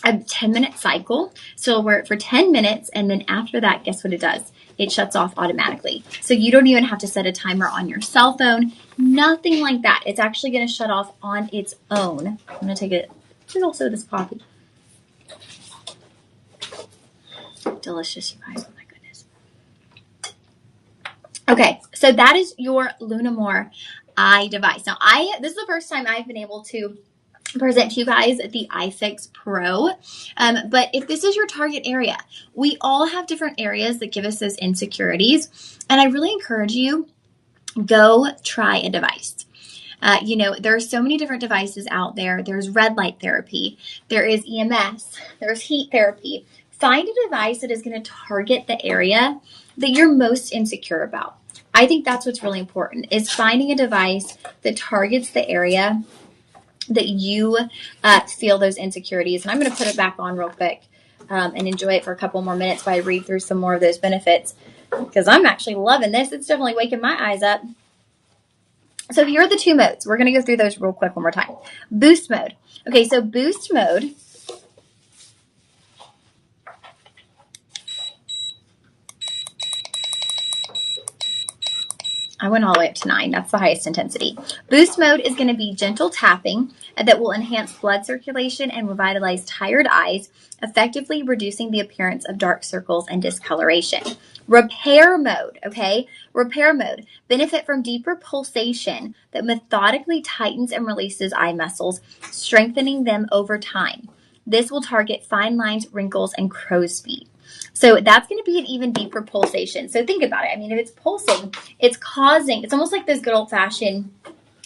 10-minute cycle. So we'll wear it for 10 minutes, and then after that, guess what it does? It shuts off automatically. So you don't even have to set a timer on your cell phone. Nothing like that. It's actually going to shut off on its own. I'm going to take it. There's also this coffee. Delicious, you guys. Oh my goodness. Okay, so that is your Lunamore eye device. Now, this is the first time I've been able to present to you guys the iFix Pro. But if this is your target area, we all have different areas that give us those insecurities. And I really encourage you, go try a device. There are so many different devices out there. There's red light therapy. There is EMS. There's heat therapy. Find a device that is going to target the area that you're most insecure about. I think that's what's really important, is finding a device that targets the area that you feel those insecurities. And I'm going to put it back on real quick and enjoy it for a couple more minutes while I read through some more of those benefits, because I'm actually loving this. It's definitely waking my eyes up. So here are the two modes. We're going to go through those real quick one more time. Boost mode. Okay, so boost mode I went all the way up to 9. That's the highest intensity. Boost mode is going to be gentle tapping that will enhance blood circulation and revitalize tired eyes, effectively reducing the appearance of dark circles and discoloration. Repair mode, okay? Repair mode. Benefit from deeper pulsation that methodically tightens and releases eye muscles, strengthening them over time. This will target fine lines, wrinkles, and crow's feet. So that's going to be an even deeper pulsation. So think about it. I mean, if it's pulsing, it's almost like those good old-fashioned,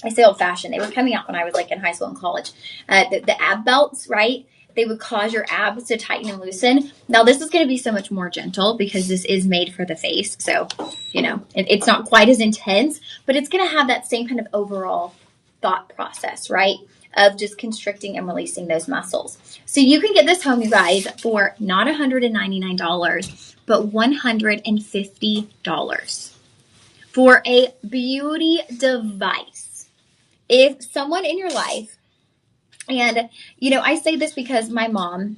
I say old-fashioned, they were coming out when I was like in high school and college. The ab belts, right? They would cause your abs to tighten and loosen. Now, this is going to be so much more gentle because this is made for the face. So, it's not quite as intense, but it's going to have that same kind of overall thought process, right? Of just constricting and releasing those muscles. So you can get this home, you guys, for not $199, but $150 for a beauty device. If someone in your life, and, I say this because my mom,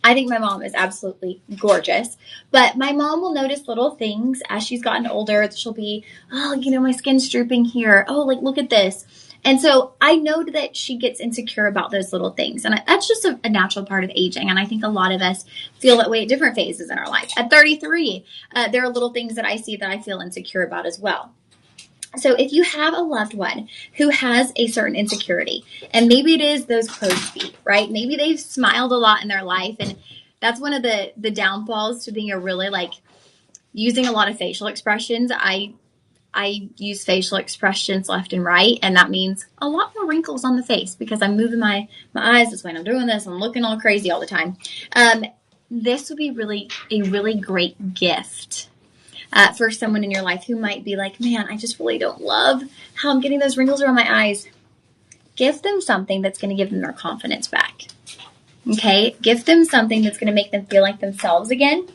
I think my mom is absolutely gorgeous, but my mom will notice little things as she's gotten older. She'll be, oh, my skin's drooping here. Oh, like, look at this. And so I know that she gets insecure about those little things. And that's just a natural part of aging. And I think a lot of us feel that way at different phases in our life. At 33, there are little things that I see that I feel insecure about as well. So if you have a loved one who has a certain insecurity, and maybe it is those crow's feet, right? Maybe they've smiled a lot in their life, and that's one of the downfalls to being a really using a lot of facial expressions. I use facial expressions left and right, and that means a lot more wrinkles on the face because I'm moving my eyes this way and I'm doing this. I'm looking all crazy all the time. This would be a really great gift for someone in your life who might be like, man, I just really don't love how I'm getting those wrinkles around my eyes. Give them something that's going to give them their confidence back. Okay? Give them something that's going to make them feel like themselves again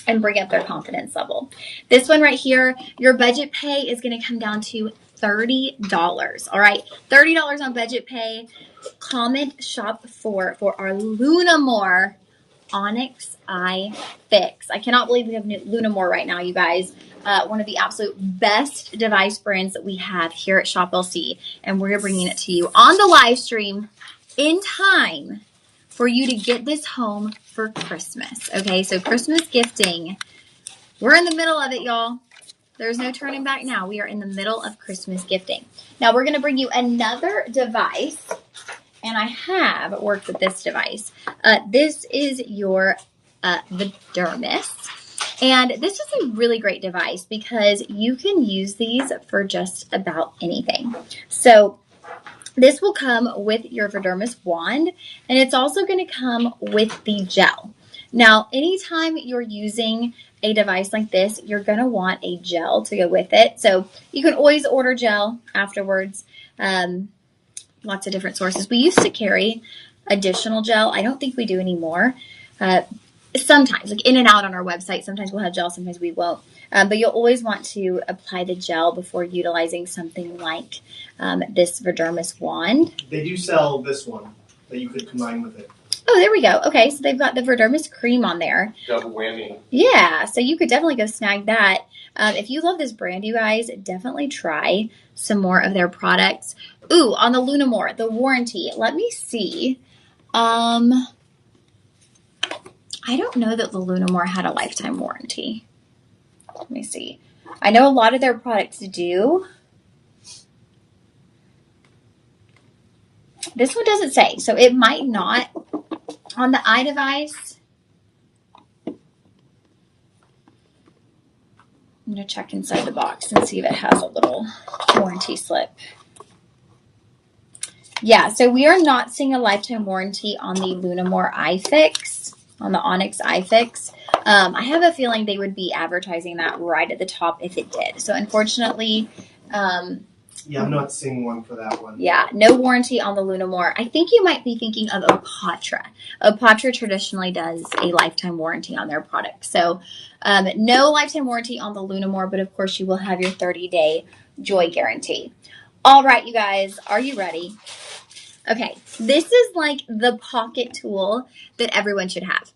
and bring up their confidence level. This one right here, your budget pay is going to come down to $30. All right? $30 on budget pay. Comment shop for our Lunamore Onyx Eye Fix. I cannot believe we have Lunamore right now, you guys. One of the absolute best device brands that we have here at Shop LC. And we're bringing it to you on the live stream in time for you to get this home for Christmas. Okay, so Christmas gifting. We're in the middle of it, y'all. There's no turning back now. We are in the middle of Christmas gifting. Now, we're going to bring you another device. And I have worked with this device. This is your Vidermis. And this is a really great device because you can use these for just about anything. So this will come with your Vidermis wand, and it's also going to come with the gel. Now, anytime you're using a device like this, you're going to want a gel to go with it. So you can always order gel afterwards. Lots of different sources. We used to carry additional gel. I don't think we do anymore. Sometimes, like in and out on our website, sometimes we'll have gel, sometimes we won't. But you'll always want to apply the gel before utilizing something like this Vidermis wand. They do sell this one that you could combine with it. Oh, there we go. Okay, so they've got the Vidermis cream on there. Double whammy. Yeah, so you could definitely go snag that. If you love this brand, you guys, definitely try some more of their products. Ooh, on the Lunamore, the warranty. Let me see. I don't know that the Lunamore had a lifetime warranty. Let me see. I know a lot of their products do. This one doesn't say, so it might not. On the iDevice, I'm going to check inside the box and see if it has a little warranty slip. Yeah, so we are not seeing a lifetime warranty on the Lunamore iFix, on the Onyx iFix. I have a feeling they would be advertising that right at the top if it did. So unfortunately, yeah, I'm not seeing one for that one. Yeah, no warranty on the Lunamore. I think you might be thinking of Opatra. Opatra traditionally does a lifetime warranty on their products. So no lifetime warranty on the Lunamore, but of course you will have your 30-day joy guarantee. All right, you guys, are you ready? Okay, this is like the pocket tool that everyone should have.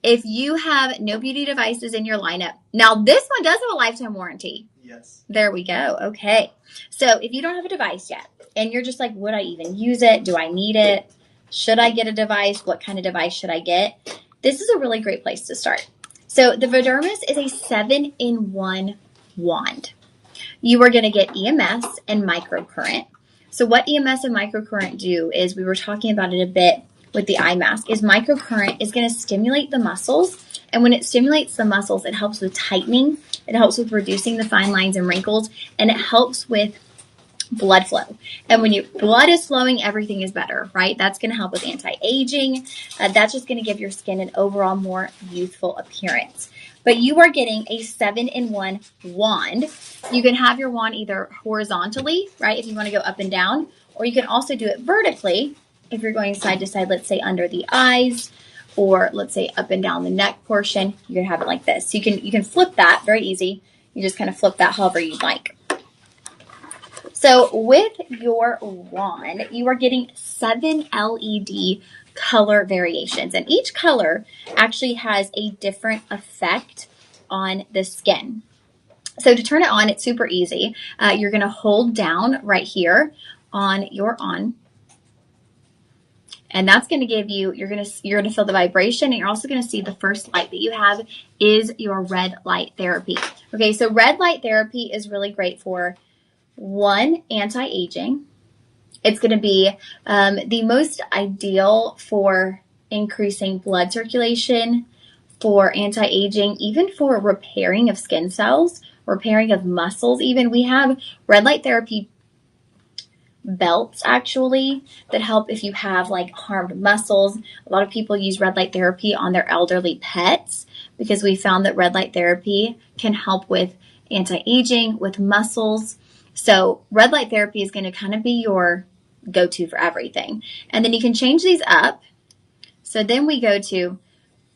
If you have no beauty devices in your lineup, now this one does have a lifetime warranty. Yes. There we go. Okay. So if you don't have a device yet and you're just like, would I even use it? Do I need it? Should I get a device? What kind of device should I get? This is a really great place to start. So the Vidermis is a 7-in-1 wand. You are going to get EMS and microcurrent. So what EMS and microcurrent do is, we were talking about it a bit with the eye mask, is microcurrent is going to stimulate the muscles. And when it stimulates the muscles, it helps with tightening. It helps with reducing the fine lines and wrinkles. And it helps with blood flow. And when your blood is flowing, everything is better, right? That's going to help with anti-aging. That's just going to give your skin an overall more youthful appearance. But you are getting a 7-in-1 wand. You can have your wand either horizontally, right, if you want to go up and down, or you can also do it vertically if you're going side to side, let's say under the eyes, or let's say up and down the neck portion. You can have it like this. So you can flip that, very easy. You just kind of flip that however you'd like. So with your wand, you are getting 7 LED color variations, and each color actually has a different effect on the skin. So to turn it on, it's super easy. You're going to hold down right here on your on. And that's going to give you, you're going to feel the vibration, and you're also going to see the first light that you have is your red light therapy. Okay, so red light therapy is really great for, one, anti-aging. It's going to be the most ideal for increasing blood circulation, for anti-aging, even for repairing of skin cells, repairing of muscles even. We have red light therapy belts actually that help if you have like harmed muscles. A lot of people use red light therapy on their elderly pets because we found that red light therapy can help with anti-aging, with muscles. So red light therapy is going to kind of be your go-to for everything. And then you can change these up. So then we go to,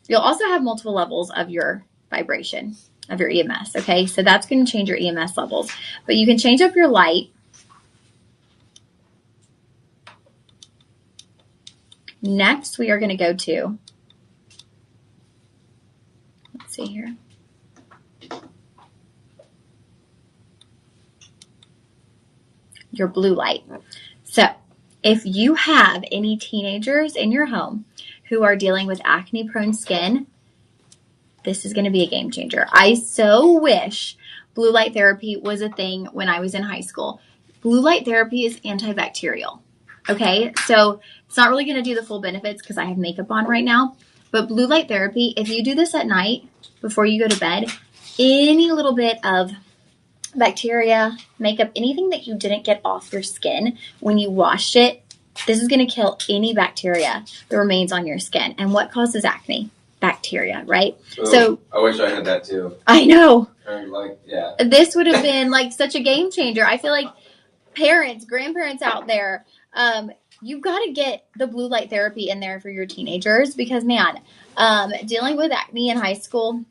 you'll also have multiple levels of your vibration, of your EMS. Okay, so that's going to change your EMS levels. But you can change up your light. Next, we are going to go to, let's see here. Your blue light. So if you have any teenagers in your home who are dealing with acne-prone skin, this is going to be a game changer. I so wish blue light therapy was a thing when I was in high school. Blue light therapy is antibacterial. Okay, so it's not really going to do the full benefits because I have makeup on right now. But blue light therapy, if you do this at night before you go to bed, any little bit of bacteria, makeup, anything that you didn't get off your skin when you washed it, this is going to kill any bacteria that remains on your skin. And what causes acne? Bacteria, right? Ooh, so I wish I had that too. I know. Like, yeah. This would have been like such a game changer. I feel like parents, grandparents out there, you've got to get the blue light therapy in there for your teenagers because, man, dealing with acne in high school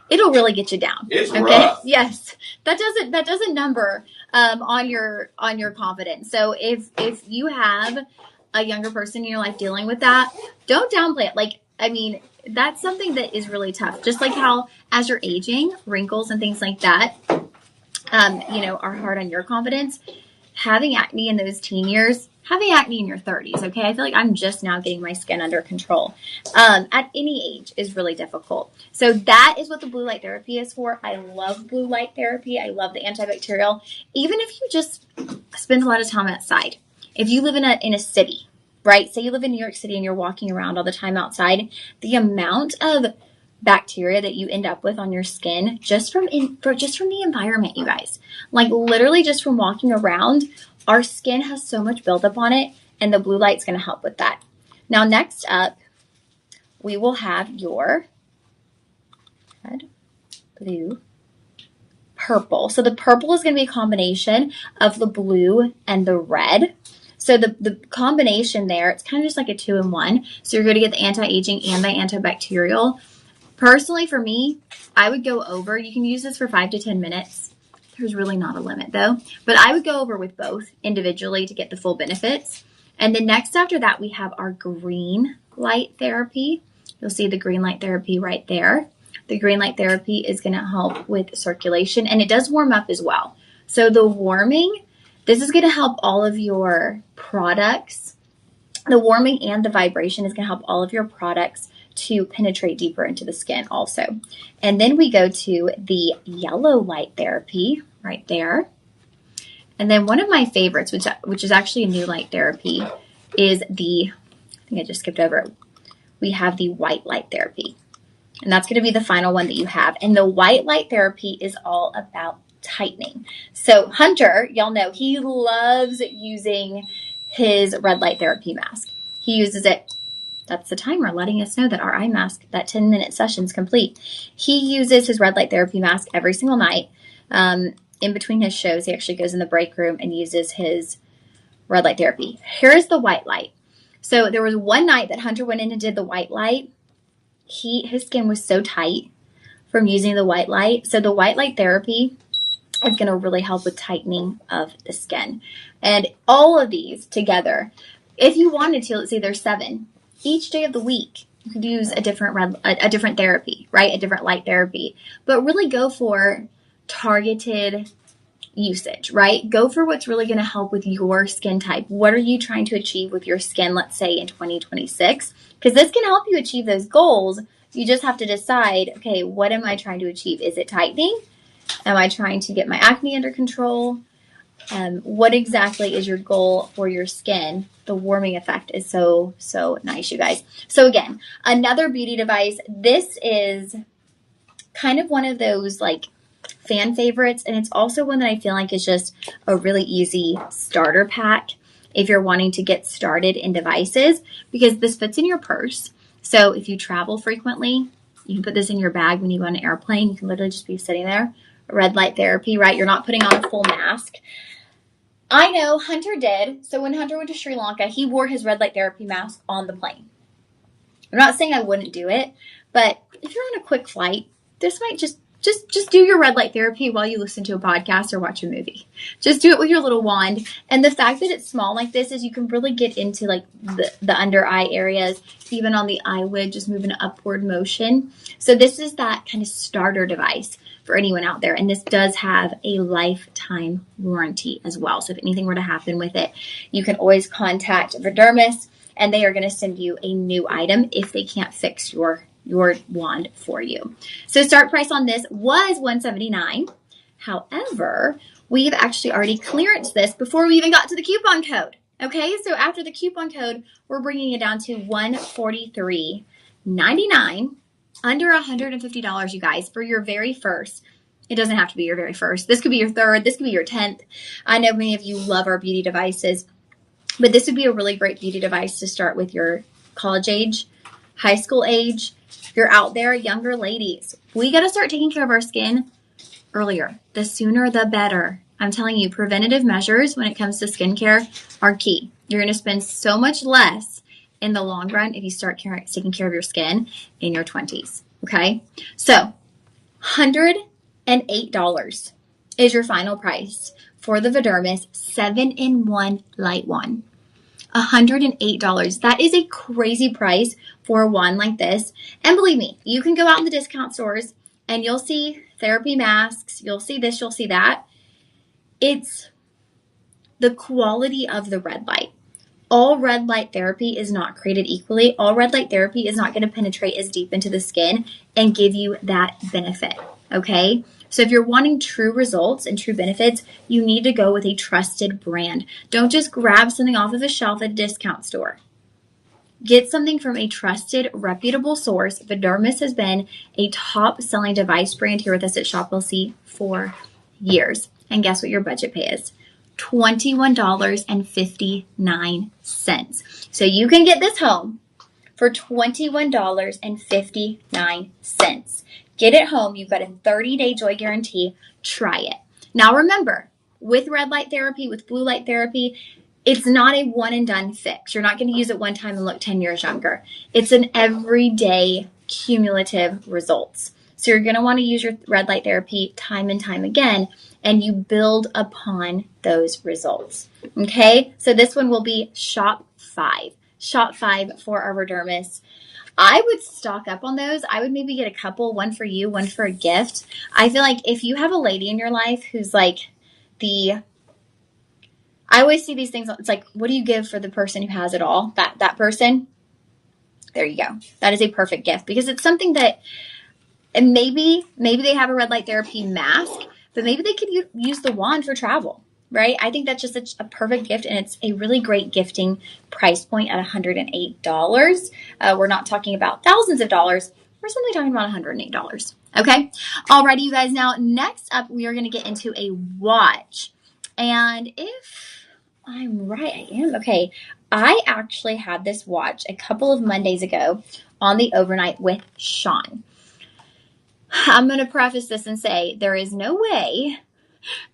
it'll really get you down. It's rough. Yes, that doesn't number on your confidence. So if you have a younger person in your life dealing with that, don't downplay it. Like, I mean, that's something that is really tough. Just like how as you're aging, wrinkles and things like that, are hard on your confidence. Having acne in those teen years, having acne in your 30s, okay? I feel like I'm just now getting my skin under control. At any age is really difficult. So that is what the blue light therapy is for. I love blue light therapy. I love the antibacterial. Even if you just spend a lot of time outside. If you live in a city, right? Say you live in New York City and you're walking around all the time outside, the amount of bacteria that you end up with on your skin just from the environment, you guys. Like literally just from walking around, our skin has so much buildup on it, and the blue light's going to help with that. Now, next up, we will have your red, blue, purple. So the purple is going to be a combination of the blue and the red. So the combination there, it's kind of just like a 2-in-1. So you're going to get the anti-aging and the antibacterial. Personally, for me, I would go over. You can use this for 5 to 10 minutes. There's really not a limit though. But I would go over with both individually to get the full benefits. And then next after that, we have our green light therapy. You'll see the green light therapy right there. The green light therapy is going to help with circulation, and it does warm up as well. So the warming, this is going to help all of your products. The warming and the vibration is going to help all of your products to penetrate deeper into the skin also. And then we go to the yellow light therapy right there. And then one of my favorites, which is actually a new light therapy, is I think I just skipped over it. We have the white light therapy. And that's going to be the final one that you have. And the white light therapy is all about tightening. So Hunter, y'all know, he loves using his red light therapy mask. He uses it. That's the timer letting us know that our eye mask, that 10-minute session is complete. He uses his red light therapy mask every single night. In between his shows, he actually goes in the break room and uses his red light therapy. Here's the white light. So there was one night that Hunter went in and did the white light. His skin was so tight from using the white light. So the white light therapy is going to really help with tightening of the skin. And all of these together, if you wanted to, let's say there's 7, each day of the week, you could use a different therapy, right? A different light therapy, but really go for targeted usage, right? Go for what's really going to help with your skin type. What are you trying to achieve with your skin, let's say in 2026? Because this can help you achieve those goals. You just have to decide, okay, what am I trying to achieve? Is it tightening? Am I trying to get my acne under control? What exactly is your goal for your skin? The warming effect is so nice, you guys. So again, another beauty device. This is kind of one of those like fan favorites, and it's also one that I feel like is just a really easy starter pack if you're wanting to get started in devices, because this fits in your purse. So if you travel frequently, you can put this in your bag when you go on an airplane. You can literally just be sitting there. Red light therapy, right? You're not putting on a full mask. I know Hunter did. So when Hunter went to Sri Lanka, he wore his red light therapy mask on the plane. I'm not saying I wouldn't do it, but if you're on a quick flight, this might just do your red light therapy while you listen to a podcast or watch a movie. Just do it with your little wand. And the fact that it's small like this is you can really get into like the under eye areas, even on the eyelid, just move an upward motion. So this is that kind of starter device for anyone out there. And this does have a lifetime warranty as well. So if anything were to happen with it, you can always contact Vidermis and they are going to send you a new item if they can't fix your wand for you. So start price on this was $179. However, we've actually already clearanced this before we even got to the coupon code. Okay, so after the coupon code, we're bringing it down to $143.99, under $150, you guys, for your very first. It doesn't have to be your very first. This could be your third. This could be your 10th. I know many of you love our beauty devices, but this would be a really great beauty device to start with your college age, high school age. You're out there, younger ladies. We got to start taking care of our skin earlier. The sooner, the better. I'm telling you, preventative measures when it comes to skincare are key. You're going to spend so much less in the long run if you start taking care of your skin in your 20s. Okay? So, $108 is your final price for the Vidermis 7-in-1 Light Wand. $108. That is a crazy price for a wand like this. And believe me, you can go out in the discount stores and you'll see therapy masks. You'll see this, you'll see that. It's the quality of the red light. All red light therapy is not created equally. All red light therapy is not going to penetrate as deep into the skin and give you that benefit. Okay? So if you're wanting true results and true benefits, you need to go with a trusted brand. Don't just grab something off of a shelf at a discount store. Get something from a trusted, reputable source. Vidermis has been a top-selling device brand here with us at Shop LC for years. And guess what your budget pay is? $21.59. So you can get this home for $21.59. Get it home. You've got a 30-day joy guarantee. Try it. Now remember, with red light therapy, with blue light therapy, it's not a one and done fix. You're not going to use it one time and look 10 years younger. It's an everyday cumulative results. So you're going to want to use your red light therapy time and time again, and you build upon those results. Okay? So this one will be Shop 5. Shop 5 for our Vidermis. I would stock up on those. I would maybe get a couple, one for you, one for a gift. I feel like if you have a lady in your life who's like I always see these things. It's like, what do you give for the person who has it all? That person. There you go. That is a perfect gift because it's something that, and maybe they have a red light therapy mask, but maybe they could use the wand for travel. Right? I think that's just a perfect gift, and it's a really great gifting price point at $108. We're not talking about thousands of dollars. We're simply talking about $108. Okay? Alrighty, you guys. Now, next up, we are going to get into a watch. And if I'm right, I am. Okay. I actually had this watch a couple of Mondays ago on the overnight with Sean. I'm going to preface this and say there is no way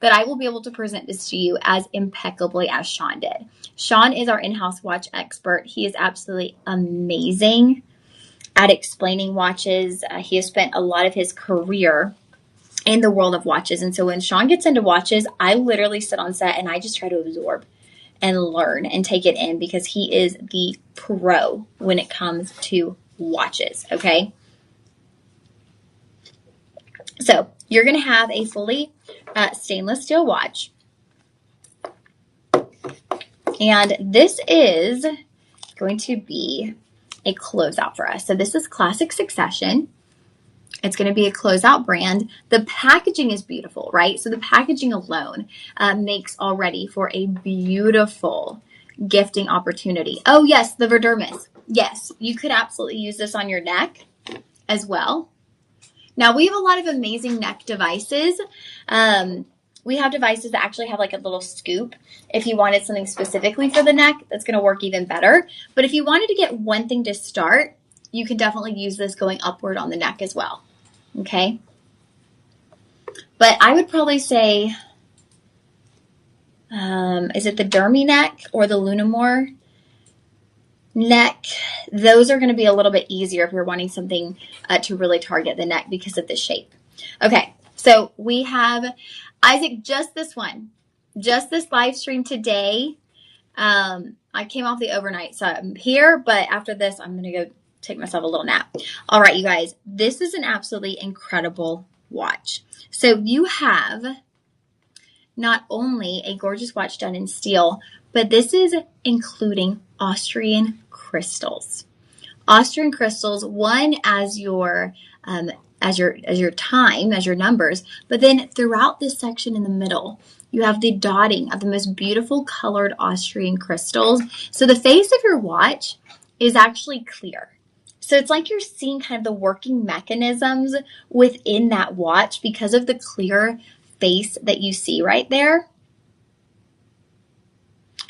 that I will be able to present this to you as impeccably as Sean did. Sean is our in-house watch expert. He is absolutely amazing at explaining watches. He has spent a lot of his career in the world of watches. And so when Sean gets into watches, I literally sit on set and I just try to absorb and learn and take it in because he is the pro when it comes to watches, okay? So you're going to have a fully stainless steel watch. And this is going to be a closeout for us. So this is Classic Succession. It's going to be a closeout brand. The packaging is beautiful, right? So the packaging alone makes already for a beautiful gifting opportunity. Oh, yes, the Verdermis. Yes, you could absolutely use this on your neck as well. Now, we have a lot of amazing neck devices. We have devices that actually have like a little scoop. If you wanted something specifically for the neck, that's going to work even better. But if you wanted to get one thing to start, you can definitely use this going upward on the neck as well. Okay? But I would probably say, is it the Dermy neck or the Lunamore neck? Those are going to be a little bit easier if you're wanting something to really target the neck because of the shape. Okay, so we have, Isaac, just this one. Just this live stream today. I came off the overnight, so I'm here, but after this, I'm going to go take myself a little nap. All right, you guys, this is an absolutely incredible watch. So you have not only a gorgeous watch done in steel, but this is including Austrian crystals. Austrian crystals, one as your time, as your numbers, but then throughout this section in the middle, you have the dotting of the most beautiful colored Austrian crystals. So the face of your watch is actually clear. So it's like you're seeing kind of the working mechanisms within that watch because of the clear face that you see right there.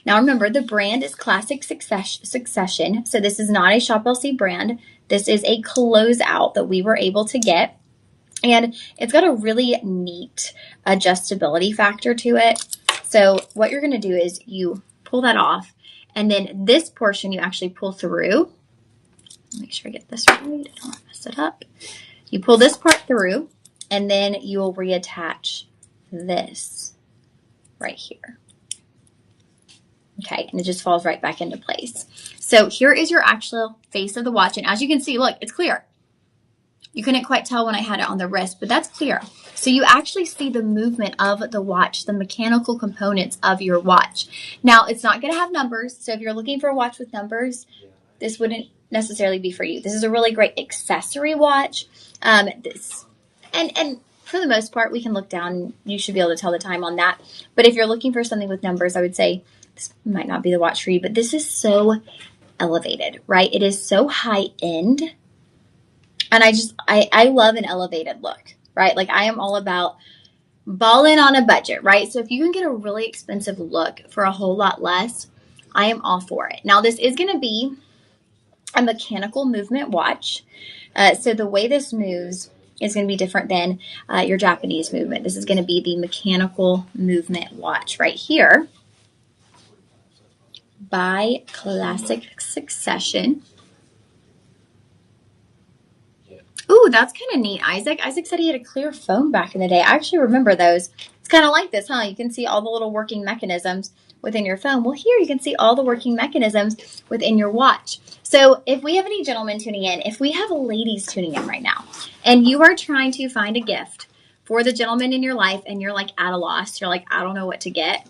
Now remember, the brand is Classic Succession. So this is not a Shop LC brand. This is a closeout that we were able to get. And it's got a really neat adjustability factor to it. So what you're going to do is you pull that off. And then this portion you actually pull through. Make sure I get this right. I don't want to mess it up. You pull this part through. And then you will reattach this right here. Okay, and it just falls right back into place. So here is your actual face of the watch. And as you can see, look, it's clear. You couldn't quite tell when I had it on the wrist, but that's clear. So you actually see the movement of the watch, the mechanical components of your watch. Now, it's not going to have numbers. So if you're looking for a watch with numbers, this wouldn't necessarily be for you. This is a really great accessory watch. And for the most part, we can look down. You should be able to tell the time on that. But if you're looking for something with numbers, I would say this might not be the watch for you, but this is so elevated, right? It is so high end. And I love an elevated look, right? Like I am all about balling on a budget, right? So if you can get a really expensive look for a whole lot less, I am all for it. Now this is going to be a mechanical movement watch. So the way this moves is going to be different than your Japanese movement. This is going to be the mechanical movement watch right here by Classic Succession. Ooh, that's kind of neat, Isaac. Isaac said he had a clear phone back in the day. I actually remember those. It's kind of like this, huh? You can see all the little working mechanisms within your phone. Well, here you can see all the working mechanisms within your watch. So if we have any gentlemen tuning in, if we have ladies tuning in right now, and you are trying to find a gift for the gentleman in your life, and you're like at a loss, you're like, I don't know what to get.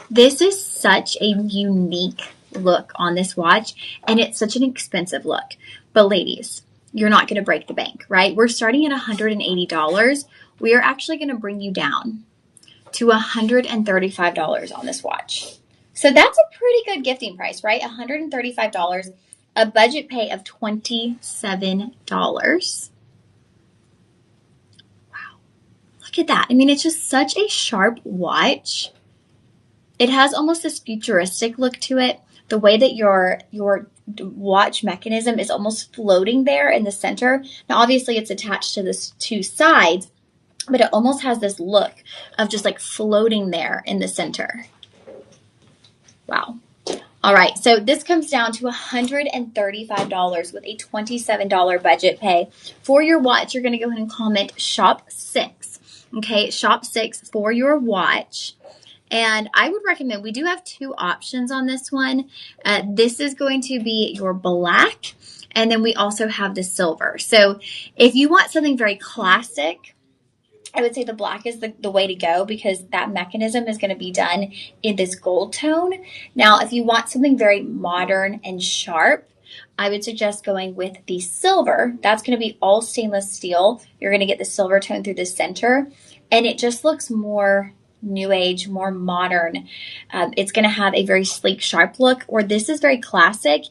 This is such a unique look on this watch, and it's such an expensive look. But ladies, you're not going to break the bank, right? We're starting at $180. We are actually going to bring you down to $135 on this watch. So that's a pretty good gifting price, right? $135, a budget pay of $27. Wow. Look at that. I mean, it's just such a sharp watch. It has almost this futuristic look to it. The way that your watch mechanism is almost floating there in the center. Now, obviously, it's attached to the two sides, but it almost has this look of just like floating there in the center. Wow. All right, so this comes down to $135 with a $27 budget pay. For your watch, you're going to go ahead and comment shop 6. Okay, shop 6 for your watch. And I would recommend, we do have 2 options on this one. This is going to be your black, and then we also have the silver. So if you want something very classic, I would say the black is the way to go because that mechanism is going to be done in this gold tone. Now, if you want something very modern and sharp, I would suggest going with the silver. That's going to be all stainless steel. You're going to get the silver tone through the center, and it just looks more new age, more modern. It's going to have a very sleek, sharp look, or this is very classic.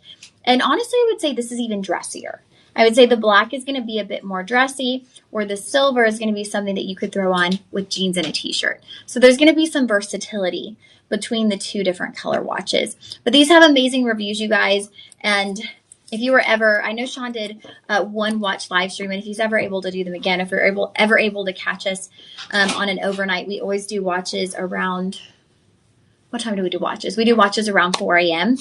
And honestly, I would say this is even dressier. I would say the black is going to be a bit more dressy, or the silver is going to be something that you could throw on with jeans and a t-shirt. So there's going to be some versatility between the 2 different color watches. But these have amazing reviews, you guys. And if you were ever, I know Sean did one watch live stream, and if he's ever able to do them again, if you're ever able to catch us on an overnight, we always do watches around, what time do we do watches? We do watches around 4 a.m.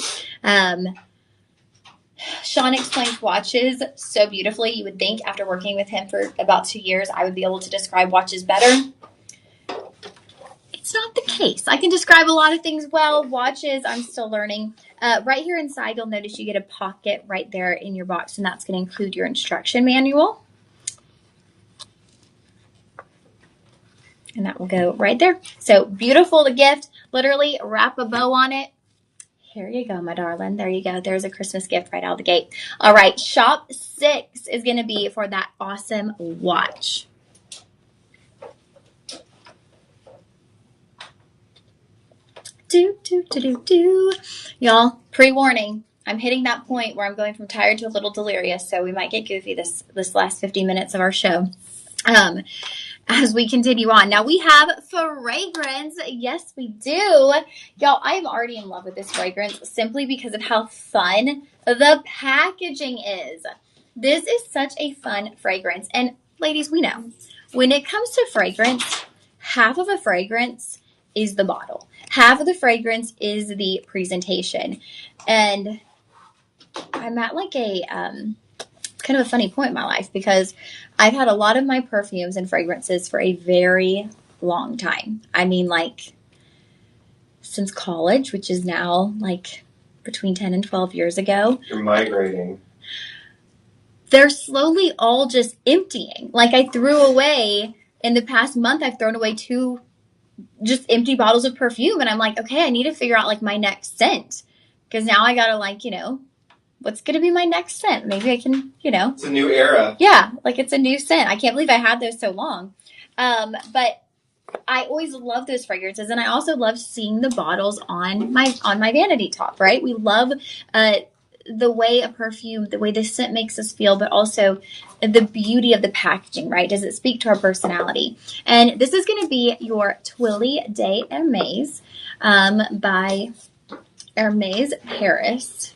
Sean explains watches so beautifully. You would think after working with him for about 2 years, I would be able to describe watches better. It's not the case. I can describe a lot of things well. Watches, I'm still learning. Right here inside, you'll notice you get a pocket right there in your box, and that's going to include your instruction manual. And that will go right there. So beautiful to gift. Literally wrap a bow on it. Here you go, my darling. There you go. There's a Christmas gift right out of the gate. All right, shop 6 is going to be for that awesome watch. Y'all, pre-warning. I'm hitting that point where I'm going from tired to a little delirious, so we might get goofy this last 50 minutes of our show. As we continue on. Now we have fragrance. Yes, we do. Y'all, I am already in love with this fragrance simply because of how fun the packaging is. This is such a fun fragrance. And ladies, we know when it comes to fragrance, half of a fragrance is the bottle. Half of the fragrance is the presentation. And I'm at like a kind of a funny point in my life because I've had a lot of my perfumes and fragrances for a very long time. I mean, like since college, which is now like between 10 and 12 years ago. You're migrating. They're slowly all just emptying. Like I threw away, in the past month, I've thrown away 2 just empty bottles of perfume. And I'm like, okay, I need to figure out like my next scent. Because now I got to like, what's going to be my next scent? Maybe I can, It's a new era. Yeah, like it's a new scent. I can't believe I had those so long. But I always love those fragrances. And I also love seeing the bottles on my vanity top, right? We love the way a perfume, the way the scent makes us feel, but also the beauty of the packaging, right? Does it speak to our personality? And this is going to be your Twilly de Hermes by Hermes Paris.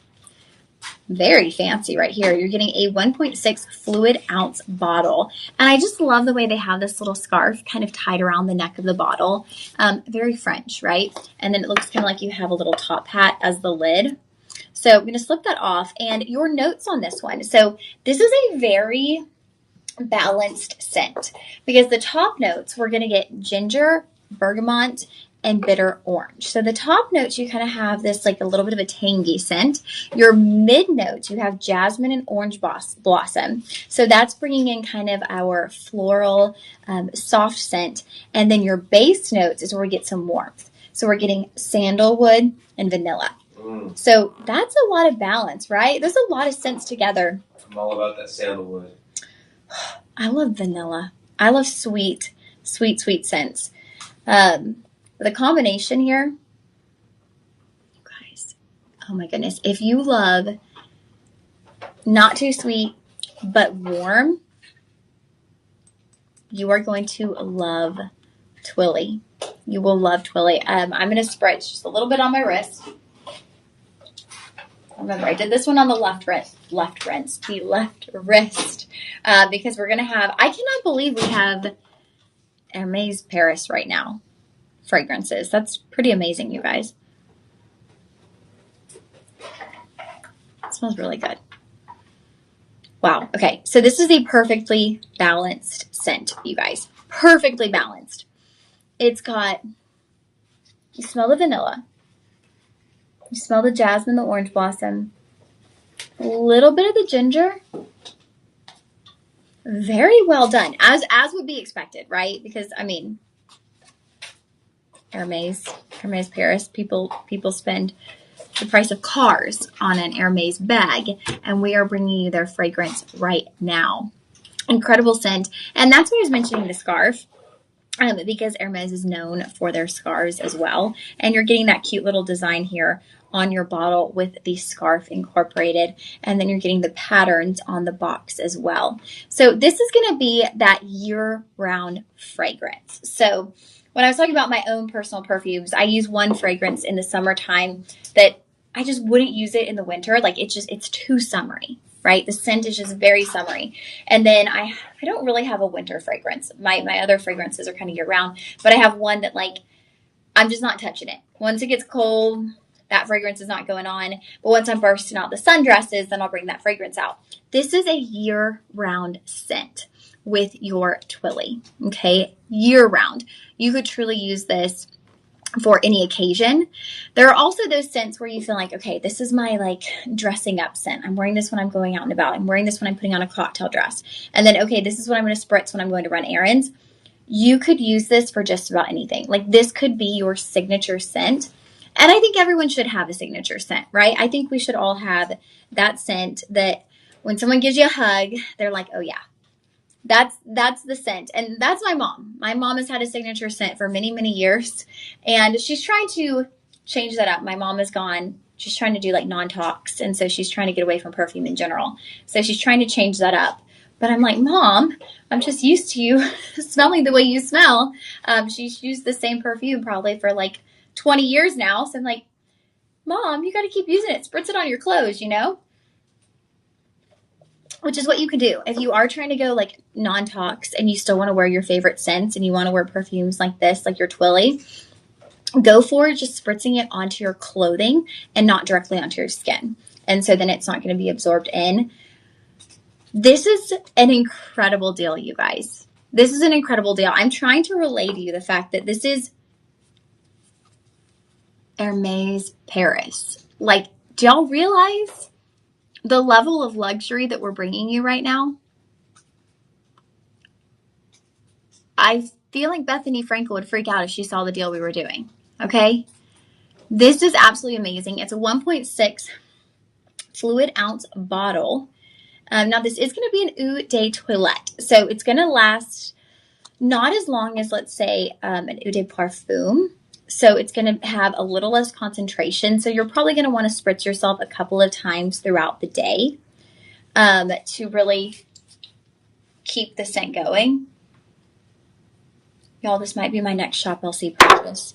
Very fancy right here. You're getting a 1.6 fluid ounce bottle. And I just love the way they have this little scarf kind of tied around the neck of the bottle. Very French, right? And then it looks kind of like you have a little top hat as the lid. So I'm going to slip that off. And your notes on this one. So this is a very balanced scent because the top notes, we're going to get ginger, bergamot, and bitter orange. So the top notes, you kind of have this like a little bit of a tangy scent. Your mid notes, you have jasmine and orange blossom. So that's bringing in kind of our floral, soft scent. And then your base notes is where we get some warmth. So we're getting sandalwood and vanilla. So that's a lot of balance, right? There's a lot of scents together. I'm all about that sandalwood. I love vanilla. I love sweet, sweet, sweet scents. The combination here, you guys, oh my goodness. If you love not too sweet, but warm, you are going to love Twilly. You will love Twilly. I'm going to spread just a little bit on my wrist. Remember, I did this one on the left wrist, because we're going to have, I cannot believe we have Hermes Paris right now. Fragrances. That's pretty amazing, you guys. smells really good. Wow. Okay. So this is a perfectly balanced scent, you guys. Perfectly balanced. It's got, you smell the vanilla. You smell the jasmine, the orange blossom. A little bit of the ginger. Very well done. As would be expected, right? Because, I mean, Hermes Paris, people spend the price of cars on an Hermes bag, and we are bringing you their fragrance right now. Incredible scent. And that's why I was mentioning the scarf, because Hermes is known for their scarves as well. And you're getting that cute little design here on your bottle with the scarf incorporated. And then you're getting the patterns on the box as well. So this is going to be that year-round fragrance. So when I was talking about my own personal perfumes, I use one fragrance in the summertime that I just wouldn't use it in the winter. Like it's too summery, right? The scent is just very summery. And then I don't really have a winter fragrance. My other fragrances are kind of year round, but I have one that like, I'm just not touching it. Once it gets cold, that fragrance is not going on. But once I'm bursting out the sundresses, then I'll bring that fragrance out. This is a year round scent with your Twilly, okay? Year round. You could truly use this for any occasion. There are also those scents where you feel like, okay, this is my like dressing up scent. I'm wearing this when I'm going out and about. I'm wearing this when I'm putting on a cocktail dress. And then, okay, this is what I'm going to spritz when I'm going to run errands. You could use this for just about anything. Like this could be your signature scent. And I think everyone should have a signature scent, right? I think we should all have that scent that when someone gives you a hug, they're like, oh yeah, that's the scent. And that's my mom. My mom has had a signature scent for many, many years. And she's trying to change that up. My mom is gone. She's trying to do like non-tox. And so she's trying to get away from perfume in general. So she's trying to change that up. But I'm like, Mom, I'm just used to you smelling the way you smell. She's used the same perfume probably for like 20 years now. So I'm like, Mom, you got to keep using it. Spritz it on your clothes, you know? Which is what you can do. If you are trying to go like non-tox and you still want to wear your favorite scents and you want to wear perfumes like this, like your Twilly, go for just spritzing it onto your clothing and not directly onto your skin. And so then it's not going to be absorbed in. This is an incredible deal, you guys. This is an incredible deal. I'm trying to relay to you the fact that this is Hermes Paris. Like, do y'all realize the level of luxury that we're bringing you right now? I feel like Bethany Frankel would freak out if she saw the deal we were doing. Okay? This is absolutely amazing. It's a 1.6 fluid ounce bottle. Now, this is going to be an Eau de Toilette. So it's going to last not as long as, let's say, an Eau de Parfum. So it's going to have a little less concentration. So you're probably going to want to spritz yourself a couple of times throughout the day to really keep the scent going. Y'all, this might be my next Shop LC purchase.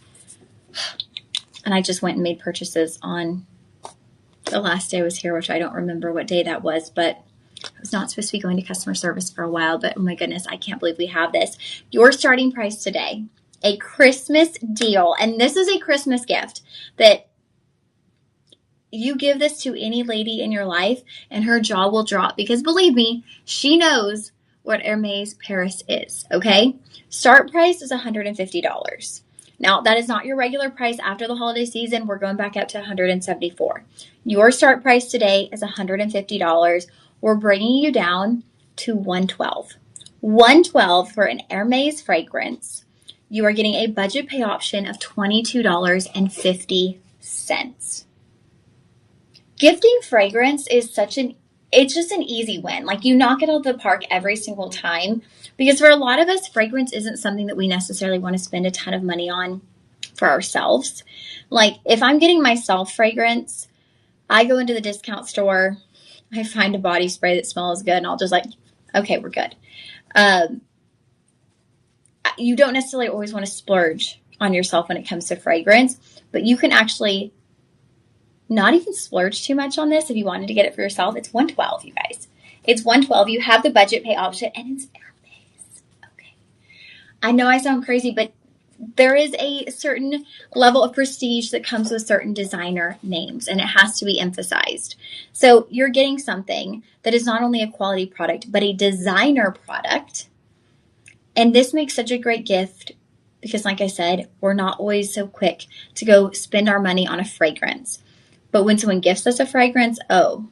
And I just went and made purchases on the last day I was here, which I don't remember what day that was, but I was not supposed to be going to customer service for a while, but oh my goodness, I can't believe we have this. Your starting price today, a Christmas deal, and this is a Christmas gift that you give this to any lady in your life and her jaw will drop because believe me, she knows what Hermes Paris is, okay? Start price is $150. Now, that is not your regular price after the holiday season. We're going back up to $174. Your start price today is $150. We're bringing you down to $112. $112 for an Hermes fragrance. You are getting a budget pay option of $22.50. Gifting fragrance is it's just an easy win. Like you knock it out of the park every single time because for a lot of us, fragrance isn't something that we necessarily want to spend a ton of money on for ourselves. Like if I'm getting myself fragrance, I go into the discount store, I find a body spray that smells good and I'll just like, okay, we're good. You don't necessarily always want to splurge on yourself when it comes to fragrance, but you can actually not even splurge too much on this if you wanted to get it for yourself. It's $112, you guys. It's $112. You have the budget pay option, and it's Hermes. Okay. I know I sound crazy, but there is a certain level of prestige that comes with certain designer names, and it has to be emphasized. So you're getting something that is not only a quality product, but a designer product. And this makes such a great gift because, like I said, we're not always so quick to go spend our money on a fragrance. But when someone gifts us a fragrance, oh,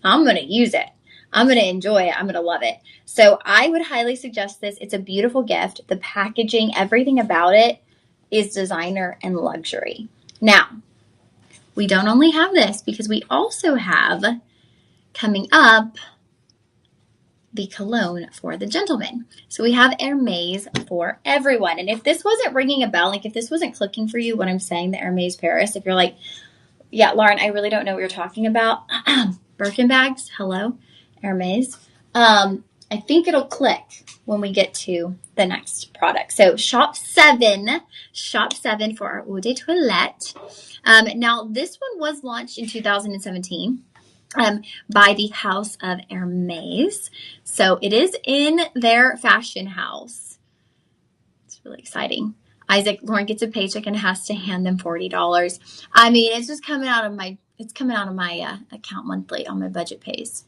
I'm going to use it. I'm going to enjoy it. I'm going to love it. So I would highly suggest this. It's a beautiful gift. The packaging, everything about it is designer and luxury. Now, we don't only have this because we also have coming up the cologne for the gentleman. So we have Hermes for everyone. And if this wasn't ringing a bell, like if this wasn't clicking for you when I'm saying the Hermes Paris, if you're like, yeah, Lauren, I really don't know what you're talking about. Birkin bags, hello, Hermes. I think it'll click when we get to the next product. So shop seven for our eau de toilette. Now this one was launched in 2017 by the House of Hermes. So it is in their fashion house. It's really exciting. Isaac, Lauren gets a paycheck and has to hand them $40. I mean, it's just coming out of my account monthly on my budget pays.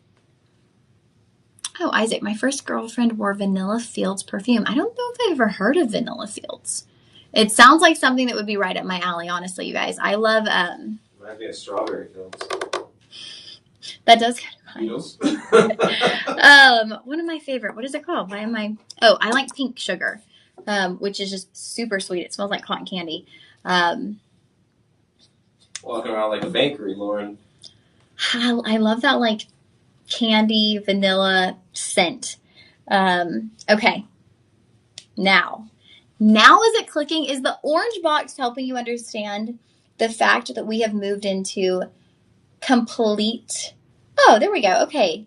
Oh, Isaac, my first girlfriend wore Vanilla Fields perfume. I don't know if I've ever heard of Vanilla Fields. It sounds like something that would be right up my alley, honestly, you guys. I love Might be a Strawberry Fields. That does kind Beatles. one of my favorite. What is it called? I like Pink Sugar, which is just super sweet. It smells like cotton candy. Walking around like a bakery, Lauren. I love that like candy vanilla scent. Okay. Now is it clicking? Is the orange box helping you understand the fact that we have moved into complete? Oh, there we go. Okay.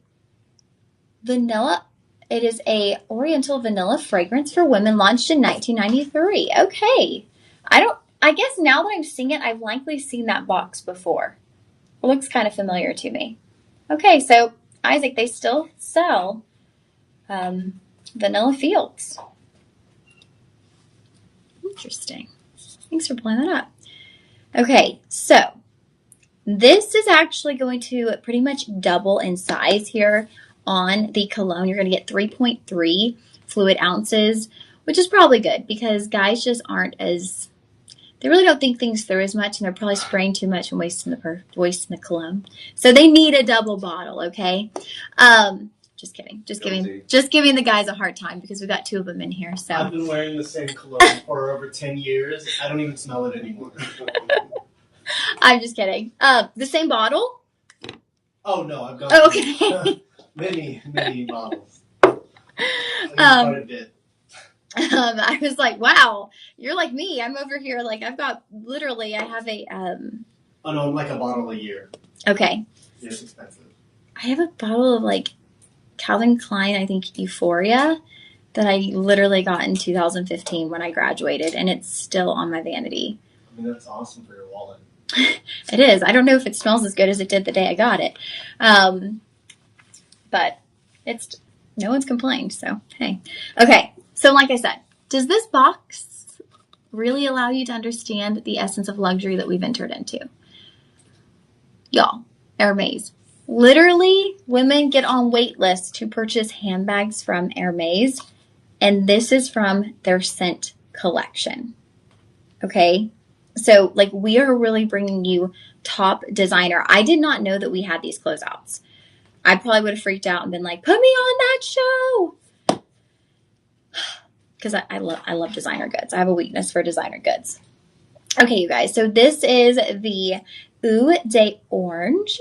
Vanilla. It is a Oriental vanilla fragrance for women launched in 1993. Okay. I guess now that I'm seeing it, I've likely seen that box before. It looks kind of familiar to me. Okay, so Isaac, they still sell Vanilla Fields. Interesting. Thanks for pulling that up. Okay, so this is actually going to pretty much double in size here on the cologne. You're going to get 3.3 fluid ounces, which is probably good because guys just aren't as, they really don't think things through as much, and they're probably spraying too much and wasting the cologne. So they need a double bottle, okay? Just kidding. Just giving the guys a hard time because we've got two of them in here. So I've been wearing the same cologne for over 10 years. I don't even smell it anymore. I'm just kidding. The same bottle? Oh no, I've got many bottles. Quite a bit. I was like, wow, you're like me. I'm over here like I have a Oh no, like a bottle a year. Okay. It's expensive. I have a bottle of like Calvin Klein, I think Euphoria, that I literally got in 2015 when I graduated, and it's still on my vanity. I mean, that's awesome for your wallet. It is. I don't know if it smells as good as it did the day I got it. But no one's complained, so hey. Okay, so like I said, does this box really allow you to understand the essence of luxury that we've entered into? Y'all, Hermes. Literally, women get on wait lists to purchase handbags from Hermes, and this is from their scent collection. Okay? So, like, we are really bringing you top designer. I did not know that we had these closeouts. I probably would have freaked out and been like, put me on that show. Because I love designer goods. I have a weakness for designer goods. Okay, you guys. So this is the Eau de Orange.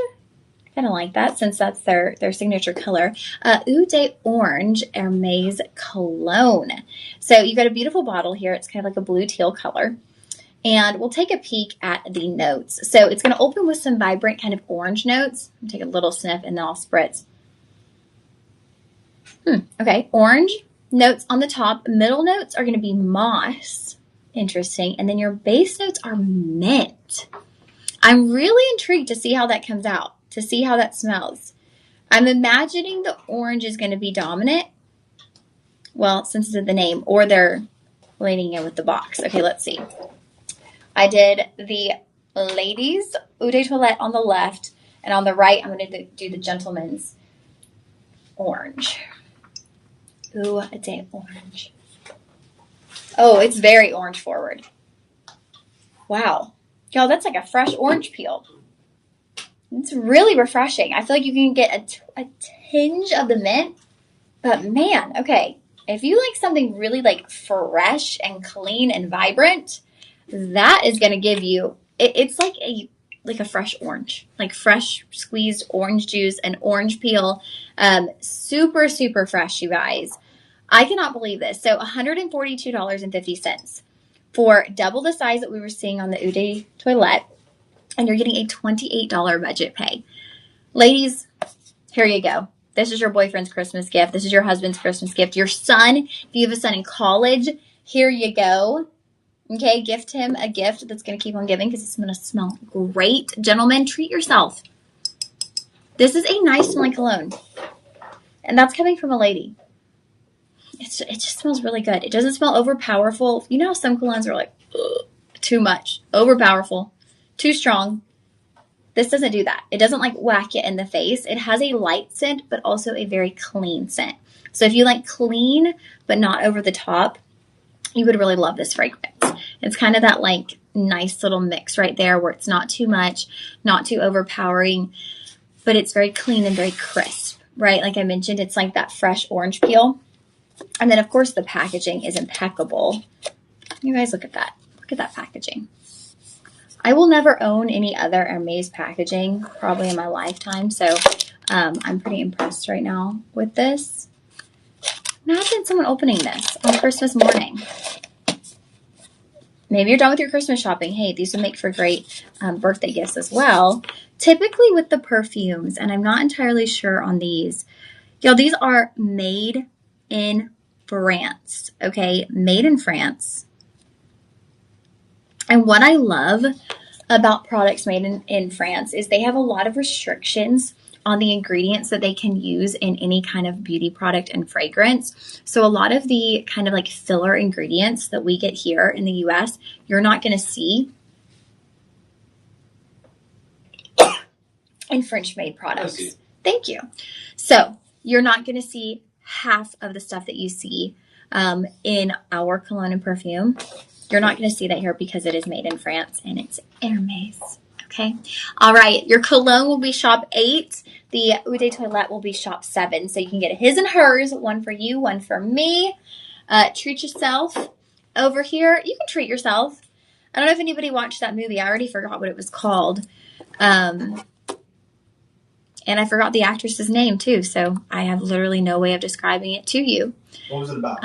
I kind of like that since that's their signature color. Eau de Orange Hermes Cologne. So you got a beautiful bottle here. It's kind of like a blue teal color. And we'll take a peek at the notes. So it's going to open with some vibrant kind of orange notes. I'll take a little sniff and then I'll spritz. Okay, orange notes on the top. Middle notes are going to be moss. Interesting. And then your base notes are mint. I'm really intrigued to see how that comes out, to see how that smells. I'm imagining the orange is going to be dominant. Well, since it's in the name, or leaning in with the box. Okay, let's see. I did the ladies' eau de toilette on the left, and on the right, I'm going to do the gentleman's orange. Ooh, it's a orange. Oh, it's very orange forward. Wow. Y'all, that's like a fresh orange peel. It's really refreshing. I feel like you can get a tinge of the mint, but man, okay. If you like something really like fresh and clean and vibrant, that is going to give you, it's like a fresh orange, like fresh squeezed orange juice and orange peel. Super, super fresh, you guys. I cannot believe this. So $142.50 for double the size that we were seeing on the Eau de Toilette, and you're getting a $28 budget pay. Ladies, here you go. This is your boyfriend's Christmas gift. This is your husband's Christmas gift. Your son, if you have a son in college, here you go. Okay, gift him a gift that's going to keep on giving because it's going to smell great. Gentlemen, treat yourself. This is a nice smelling cologne. And that's coming from a lady. It just smells really good. It doesn't smell overpowerful. You know how some colognes are like, ugh, too much, overpowerful, too strong. This doesn't do that. It doesn't like whack it in the face. It has a light scent, but also a very clean scent. So if you like clean, but not over the top, you would really love this fragrance. It's kind of that like nice little mix right there where it's not too much, not too overpowering, but it's very clean and very crisp, right? Like I mentioned, it's like that fresh orange peel. And then, of course, the packaging is impeccable. You guys look at that. Look at that packaging. I will never own any other Hermes packaging probably in my lifetime. So I'm pretty impressed right now with this. Imagine someone opening this on Christmas morning. Maybe you're done with your Christmas shopping. Hey, these would make for great birthday gifts as well. Typically with the perfumes, and I'm not entirely sure on these. Y'all, these are made in France, okay? Made in France. And what I love about products made in France is they have a lot of restrictions on the ingredients that they can use in any kind of beauty product and fragrance. So a lot of the kind of like filler ingredients that we get here in the US, you're not going to see in French-made products. Thank you. So you're not going to see half of the stuff that you see in our cologne and perfume. You're not going to see that here because it is made in France and it's Hermes. Okay. All right. Your cologne will be shop 8. The Eau de Toilette will be shop 7. So you can get a his and hers, one for you, one for me. Treat yourself over here. You can treat yourself. I don't know if anybody watched that movie. I already forgot what it was called. And I forgot the actress's name too, so I have literally no way of describing it to you. What was it about?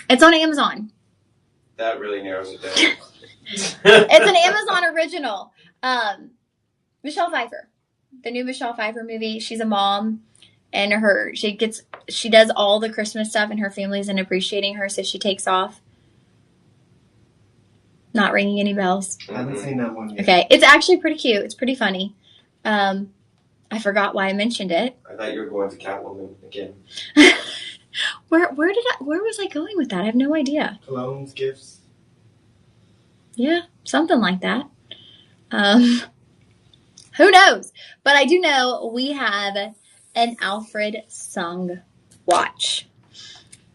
It's on Amazon. That really narrows it down. It's an Amazon original. Michelle Pfeiffer, the new Michelle Pfeiffer movie. She's a mom, and she does all the Christmas stuff, and her family isn't appreciating her, so she takes off. Not ringing any bells. I haven't seen that one yet. Okay, it's actually pretty cute. It's pretty funny. I forgot why I mentioned it. I thought you were going to Catwoman again. Where was I going with that? I have no idea. Colognes, gifts. Yeah, something like that. Who knows? But I do know we have an Alfred Sung watch.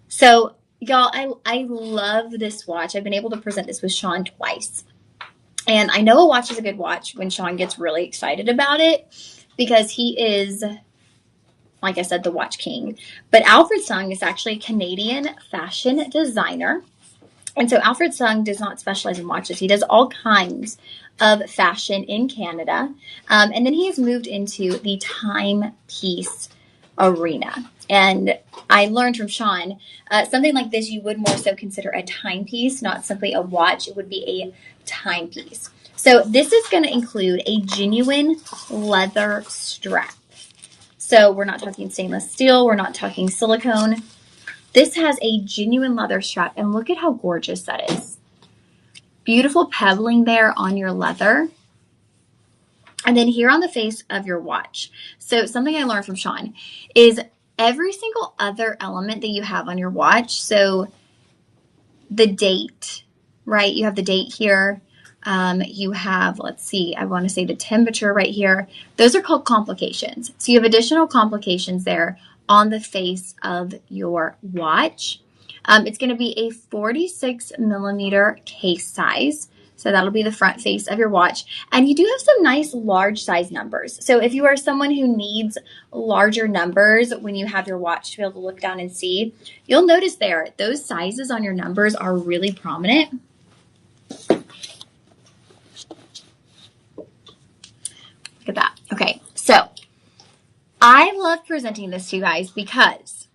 So, y'all, I love this watch. I've been able to present this with Sean twice. And I know a watch is a good watch when Sean gets really excited about it because he is, like I said, the watch king. But Alfred Sung is actually a Canadian fashion designer. And so Alfred Sung does not specialize in watches. He does all kinds of fashion in Canada. And then he has moved into the timepiece arena. And I learned from Sean, something like this you would more so consider a timepiece, not simply a watch. It would be a timepiece. So this is going to include a genuine leather strap. So we're not talking stainless steel. We're not talking silicone. This has a genuine leather strap. And look at how gorgeous that is. Beautiful pebbling there on your leather. And then here on the face of your watch. So something I learned from Sean is every single other element that you have on your watch. So the date, right? You have the date here. You have, let's see, I want to say the temperature right here. Those are called complications. So you have additional complications there on the face of your watch. It's going to be a 46 millimeter case size. So that'll be the front face of your watch. And you do have some nice large size numbers. So if you are someone who needs larger numbers when you have your watch to be able to look down and see, you'll notice there, those sizes on your numbers are really prominent. Look at that. Okay, so I love presenting this to you guys because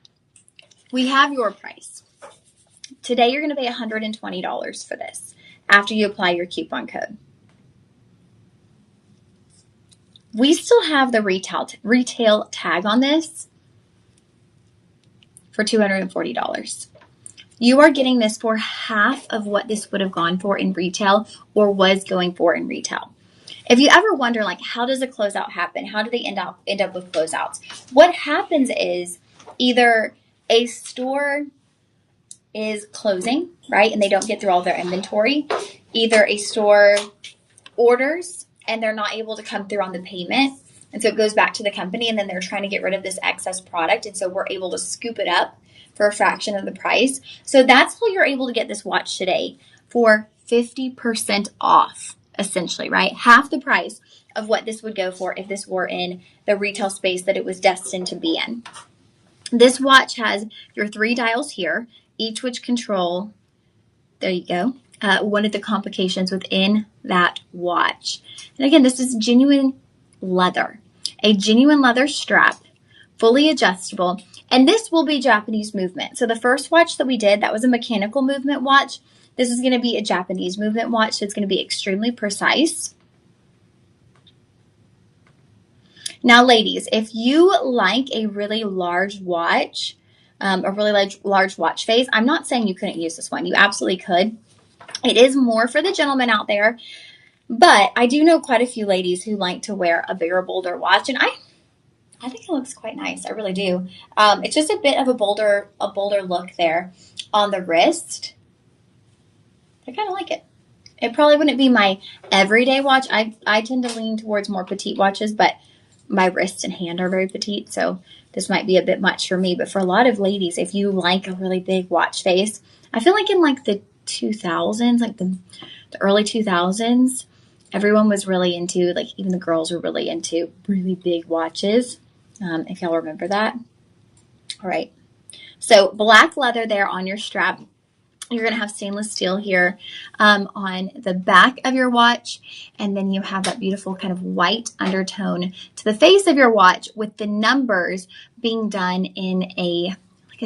we have your price. Today you're going to pay $120 for this after you apply your coupon code. We still have the retail tag on this for $240. You are getting this for half of what this would have gone for in retail or was going for in retail. If you ever wonder, like, how does a closeout happen? How do they end up with closeouts? What happens is either a store is closing, right, and they don't get through all their inventory. Either a store orders and they're not able to come through on the payment, and so it goes back to the company, and then they're trying to get rid of this excess product, and so we're able to scoop it up for a fraction of the price. So that's how you're able to get this watch today for 50% off, essentially, right? Half the price of what this would go for if this were in the retail space that it was destined to be in. This watch has your 3 dials here, each which control, there you go, one of the complications within that watch. And again, this is genuine leather, a genuine leather strap, fully adjustable, and this will be Japanese movement. So the first watch that we did, that was a mechanical movement watch. This is going to be a Japanese movement watch, so it's going to be extremely precise. Now, ladies, if you like a really large watch, a really large watch face, I'm not saying you couldn't use this one. You absolutely could. It is more for the gentlemen out there, but I do know quite a few ladies who like to wear a bigger, bolder watch, and I think it looks quite nice. I really do. It's just a bit of a bolder look there on the wrist. I kind of like it. It probably wouldn't be my everyday watch. I tend to lean towards more petite watches, but my wrist and hand are very petite, so this might be a bit much for me. But for a lot of ladies, if you like a really big watch face, I feel like in like the 2000s, like the early 2000s, everyone was really into, like even the girls were really into really big watches, if y'all remember that. All right. So black leather there on your strap. You're going to have stainless steel here on the back of your watch, and then you have that beautiful kind of white undertone to the face of your watch with the numbers being done in a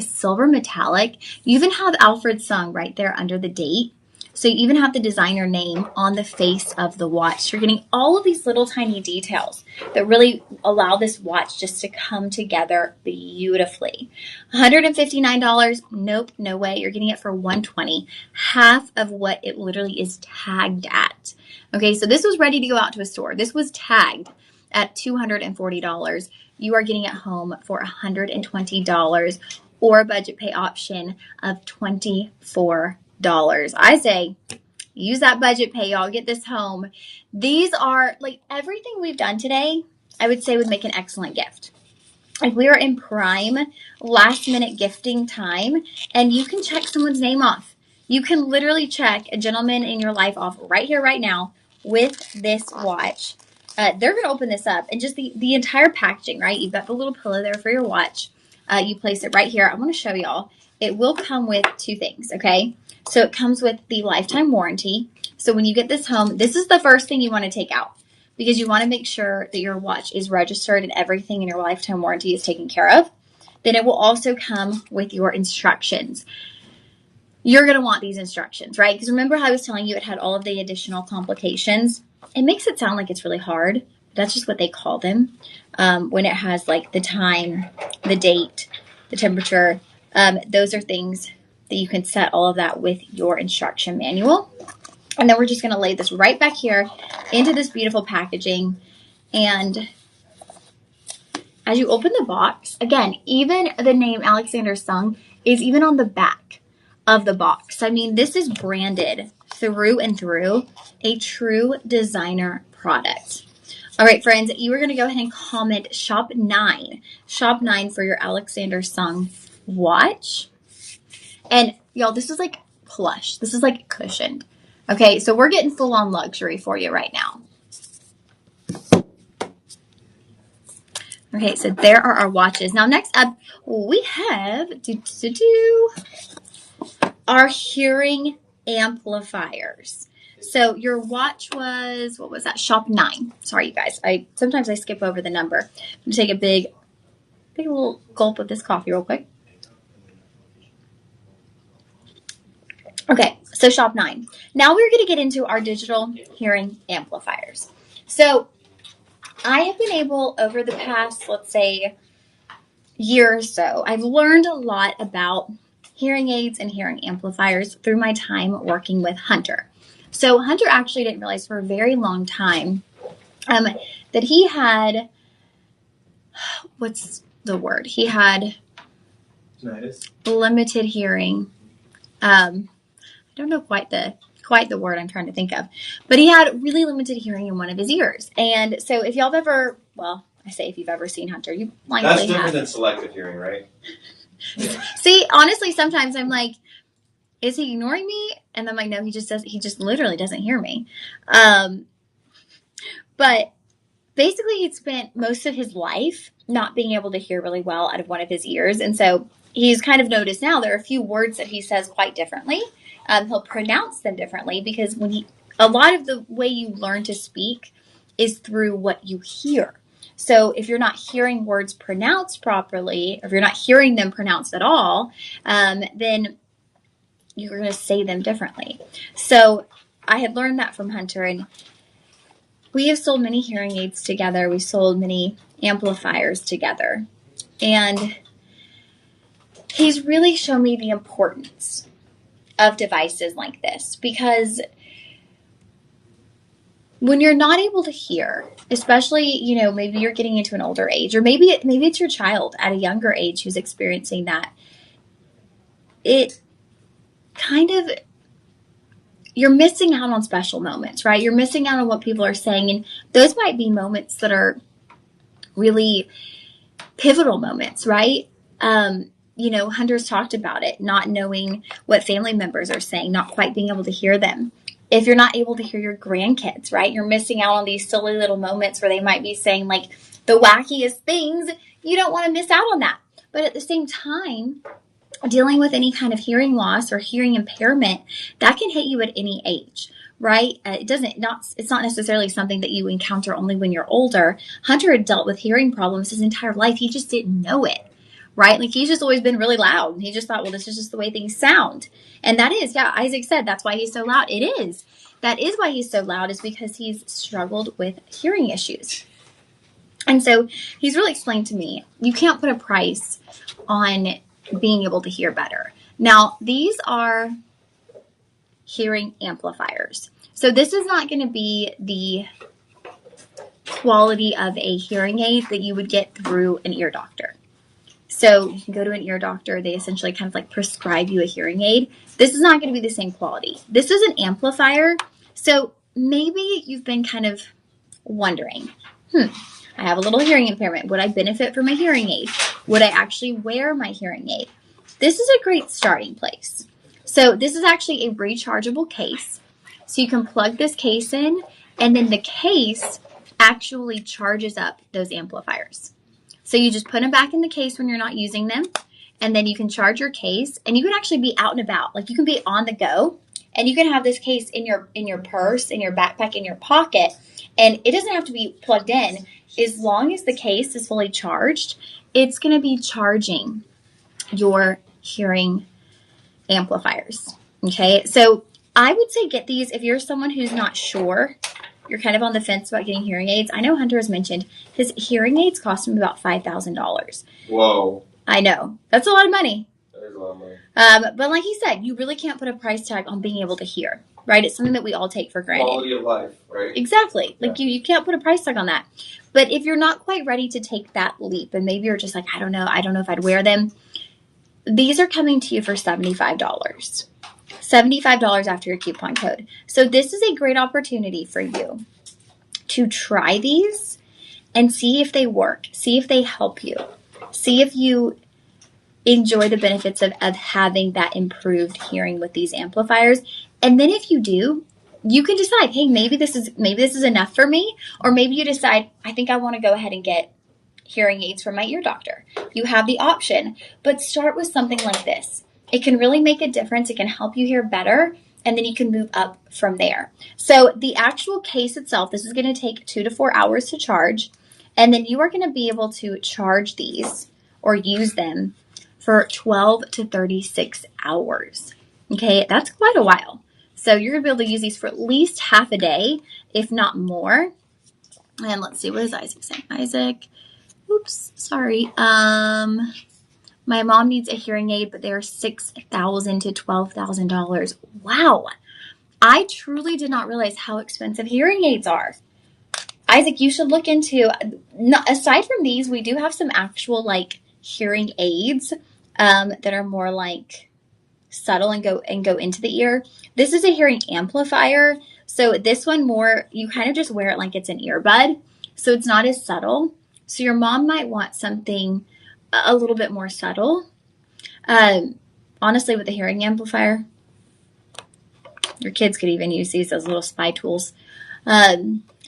silver metallic. You even have Alfred Sung right there under the date. So you even have the designer name on the face of the watch. You're getting all of these little tiny details that really allow this watch just to come together beautifully. $159? Nope, no way. You're getting it for $120, half of what it literally is tagged at. Okay, so this was ready to go out to a store. This was tagged at $240. You are getting it home for $120 or a budget pay option of $24. I say use that budget pay, y'all. Get this home. These are like everything we've done today, I would say would make an excellent gift. Like we are in prime last minute gifting time, and you can check someone's name off. You can literally check a gentleman in your life off right here, right now with this watch. They're going to open this up, and just the entire packaging, right? You've got the little pillow there for your watch. You place it right here. I want to show y'all. It will come with 2 things, okay? So it comes with the lifetime warranty. So when you get this home, this is the first thing you want to take out because you want to make sure that your watch is registered and everything in your lifetime warranty is taken care of. Then it will also come with your instructions. You're going to want these instructions, right? Because remember how I was telling you it had all of the additional complications? It makes it sound like it's really hard. That's just what they call them. When it has like the time, the date, the temperature, those are things that you can set all of that with your instruction manual. And then we're just going to lay this right back here into this beautiful packaging. And as you open the box, again, even the name Alexander Sung is even on the back of the box. I mean, this is branded through and through, a true designer product. All right, friends, you are going to go ahead and comment shop 9. Shop 9 for your Alexander Sung watch. And y'all, this is like plush. This is like cushioned. Okay, so we're getting full on luxury for you right now. Okay, so there are our watches. Now, next up, we have our hearing amplifiers. So your watch was, what was that? Shop 9. Sorry, you guys. Sometimes I skip over the number. I'm going to take a big little gulp of this coffee real quick. Okay, so shop 9. Now we're going to get into our digital hearing amplifiers. So I have been able, over the past, let's say, year or so, I've learned a lot about hearing aids and hearing amplifiers through my time working with Hunter. So Hunter actually didn't realize for a very long time that he had, what's the word? He had limited hearing. I don't know quite the word I'm trying to think of, but he had really limited hearing in one of his ears. And so if y'all have ever, well, I say if you've ever seen Hunter, you likely have. That's different than selective hearing, right? See, honestly, sometimes I'm like, is he ignoring me? And I'm like, no, he just literally doesn't hear me. But basically he'd spent most of his life not being able to hear really well out of one of his ears. And so he's kind of noticed now there are a few words that he says quite differently. He'll pronounce them differently because a lot of the way you learn to speak is through what you hear. So if you're not hearing words pronounced properly, or if you're not hearing them pronounced at all, then you're going to say them differently. So I had learned that from Hunter, and we have sold many hearing aids together. We sold many amplifiers together. And he's really shown me the importance of devices like this, because when you're not able to hear, especially, maybe you're getting into an older age, or maybe it's your child at a younger age who's experiencing that, it kind of, you're missing out on special moments, right? You're missing out on what people are saying, and those might be moments that are really pivotal moments, right? Hunter's talked about it, not knowing what family members are saying, not quite being able to hear them. If you're not able to hear your grandkids, right? You're missing out on these silly little moments where they might be saying like the wackiest things. You don't want to miss out on that. But at the same time, dealing with any kind of hearing loss or hearing impairment, that can hit you at any age, right? It's not necessarily something that you encounter only when you're older. Hunter had dealt with hearing problems his entire life. He just didn't know it, right? Like he's just always been really loud. And he just thought, well, this is just the way things sound. And that is, yeah, Isaac said, that's why he's so loud. It is. That is why he's so loud, is because he's struggled with hearing issues. And so he's really explained to me, you can't put a price on being able to hear better. Now, these are hearing amplifiers. So this is not going to be the quality of a hearing aid that you would get through an ear doctor. So you can go to an ear doctor. They essentially kind of like prescribe you a hearing aid. This is not going to be the same quality. This is an amplifier. So maybe you've been kind of wondering, I have a little hearing impairment. Would I benefit from a hearing aid? Would I actually wear my hearing aid? This is a great starting place. So this is actually a rechargeable case. So you can plug this case in, and then the case actually charges up those amplifiers. So you just put them back in the case when you're not using them, and then you can charge your case, and you can actually be out and about. Like you can be on the go, and you can have this case in your purse, in your backpack, in your pocket, and it doesn't have to be plugged in. As long as the case is fully charged, it's going to be charging your hearing amplifiers. Okay, so I would say get these if you're someone who's not sure. You're kind of on the fence about getting hearing aids. I know Hunter has mentioned his hearing aids cost him about $5,000. Whoa. I know. That's a lot of money. That is a lot of money. But like he said, you really can't put a price tag on being able to hear, right? It's something that we all take for granted. Quality of life, right? Exactly. Like you can't put a price tag on that. But if you're not quite ready to take that leap, and maybe you're just like, I don't know if I'd wear them, These are coming to you for $75. $75 after your coupon code. So this is a great opportunity for you to try these and see if they work. See if they help you. See if you enjoy the benefits of having that improved hearing with these amplifiers. And then if you do, you can decide, hey, maybe this is enough for me. Or maybe you decide, I think I want to go ahead and get hearing aids from my ear doctor. You have the option, but start with something like this. It can really make a difference. It can help you hear better, and then you can move up from there. So the actual case itself, this is going to take 2 to 4 hours to charge, and then you are going to be able to charge these or use them for 12 to 36 hours. Okay, that's quite a while. So you're going to be able to use these for at least half a day, if not more. And let's see, what is Isaac saying? Isaac, oops, sorry. My mom needs a hearing aid, but they're $6,000 to $12,000. Wow. I truly did not realize how expensive hearing aids are. Isaac, you should look into, aside from these, we do have some actual like hearing aids that are more like subtle and go into the ear. This is a hearing amplifier. So this one more, you kind of just wear it like it's an earbud. So it's not as subtle. So your mom might want something a little bit more subtle. Honestly, with the hearing amplifier, your kids could even use these as little spy tools.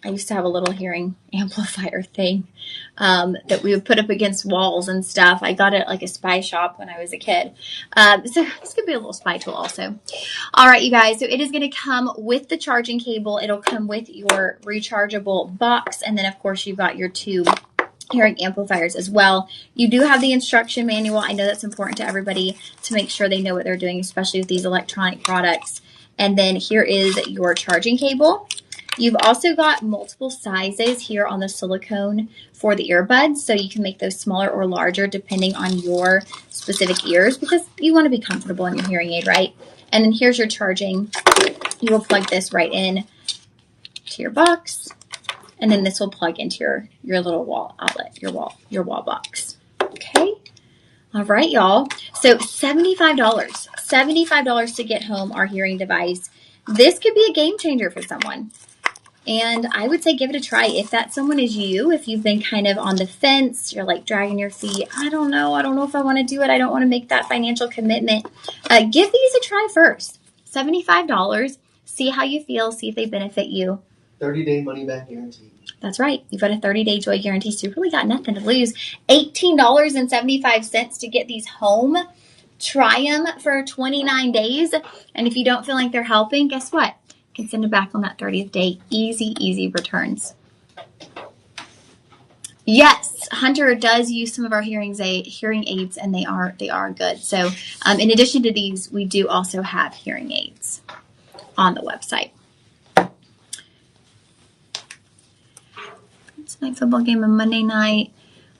I used to have a little hearing amplifier thing that we would put up against walls and stuff. I got it at like a spy shop when I was a kid. So this could be a little spy tool also. All right, you guys. So it is going to come with the charging cable. It'll come with your rechargeable box. And then, of course, you've got your two hearing amplifiers as well. You do have the instruction manual. I know that's important to everybody to make sure they know what they're doing, especially with these electronic products. And then here is your charging cable. You've also got multiple sizes here on the silicone for the earbuds, so you can make those smaller or larger depending on your specific ears because you want to be comfortable in your hearing aid, right? And then here's your charging. You will plug this right in to your box, and then this will plug into your little wall outlet, your wall box. Okay. All right, y'all. So $75. $75 to get home our hearing device. This could be a game changer for someone. And I would say give it a try. If that someone is you, if you've been kind of on the fence, you're like dragging your feet, I don't know if I want to do it. I don't want to make that financial commitment. Give these a try first. $75. See how you feel. See if they benefit you. 30-day money-back guarantee. That's right. You've got a 30-day joy guarantee, so you've really got nothing to lose. $18.75 to get these home. Try them for 29 days. And if you don't feel like they're helping, guess what? You can send them back on that 30th day. Easy returns. Yes, Hunter does use some of our hearing aids, and they are good. So in addition to these, we do also have hearing aids on the website. Night football game on Monday night.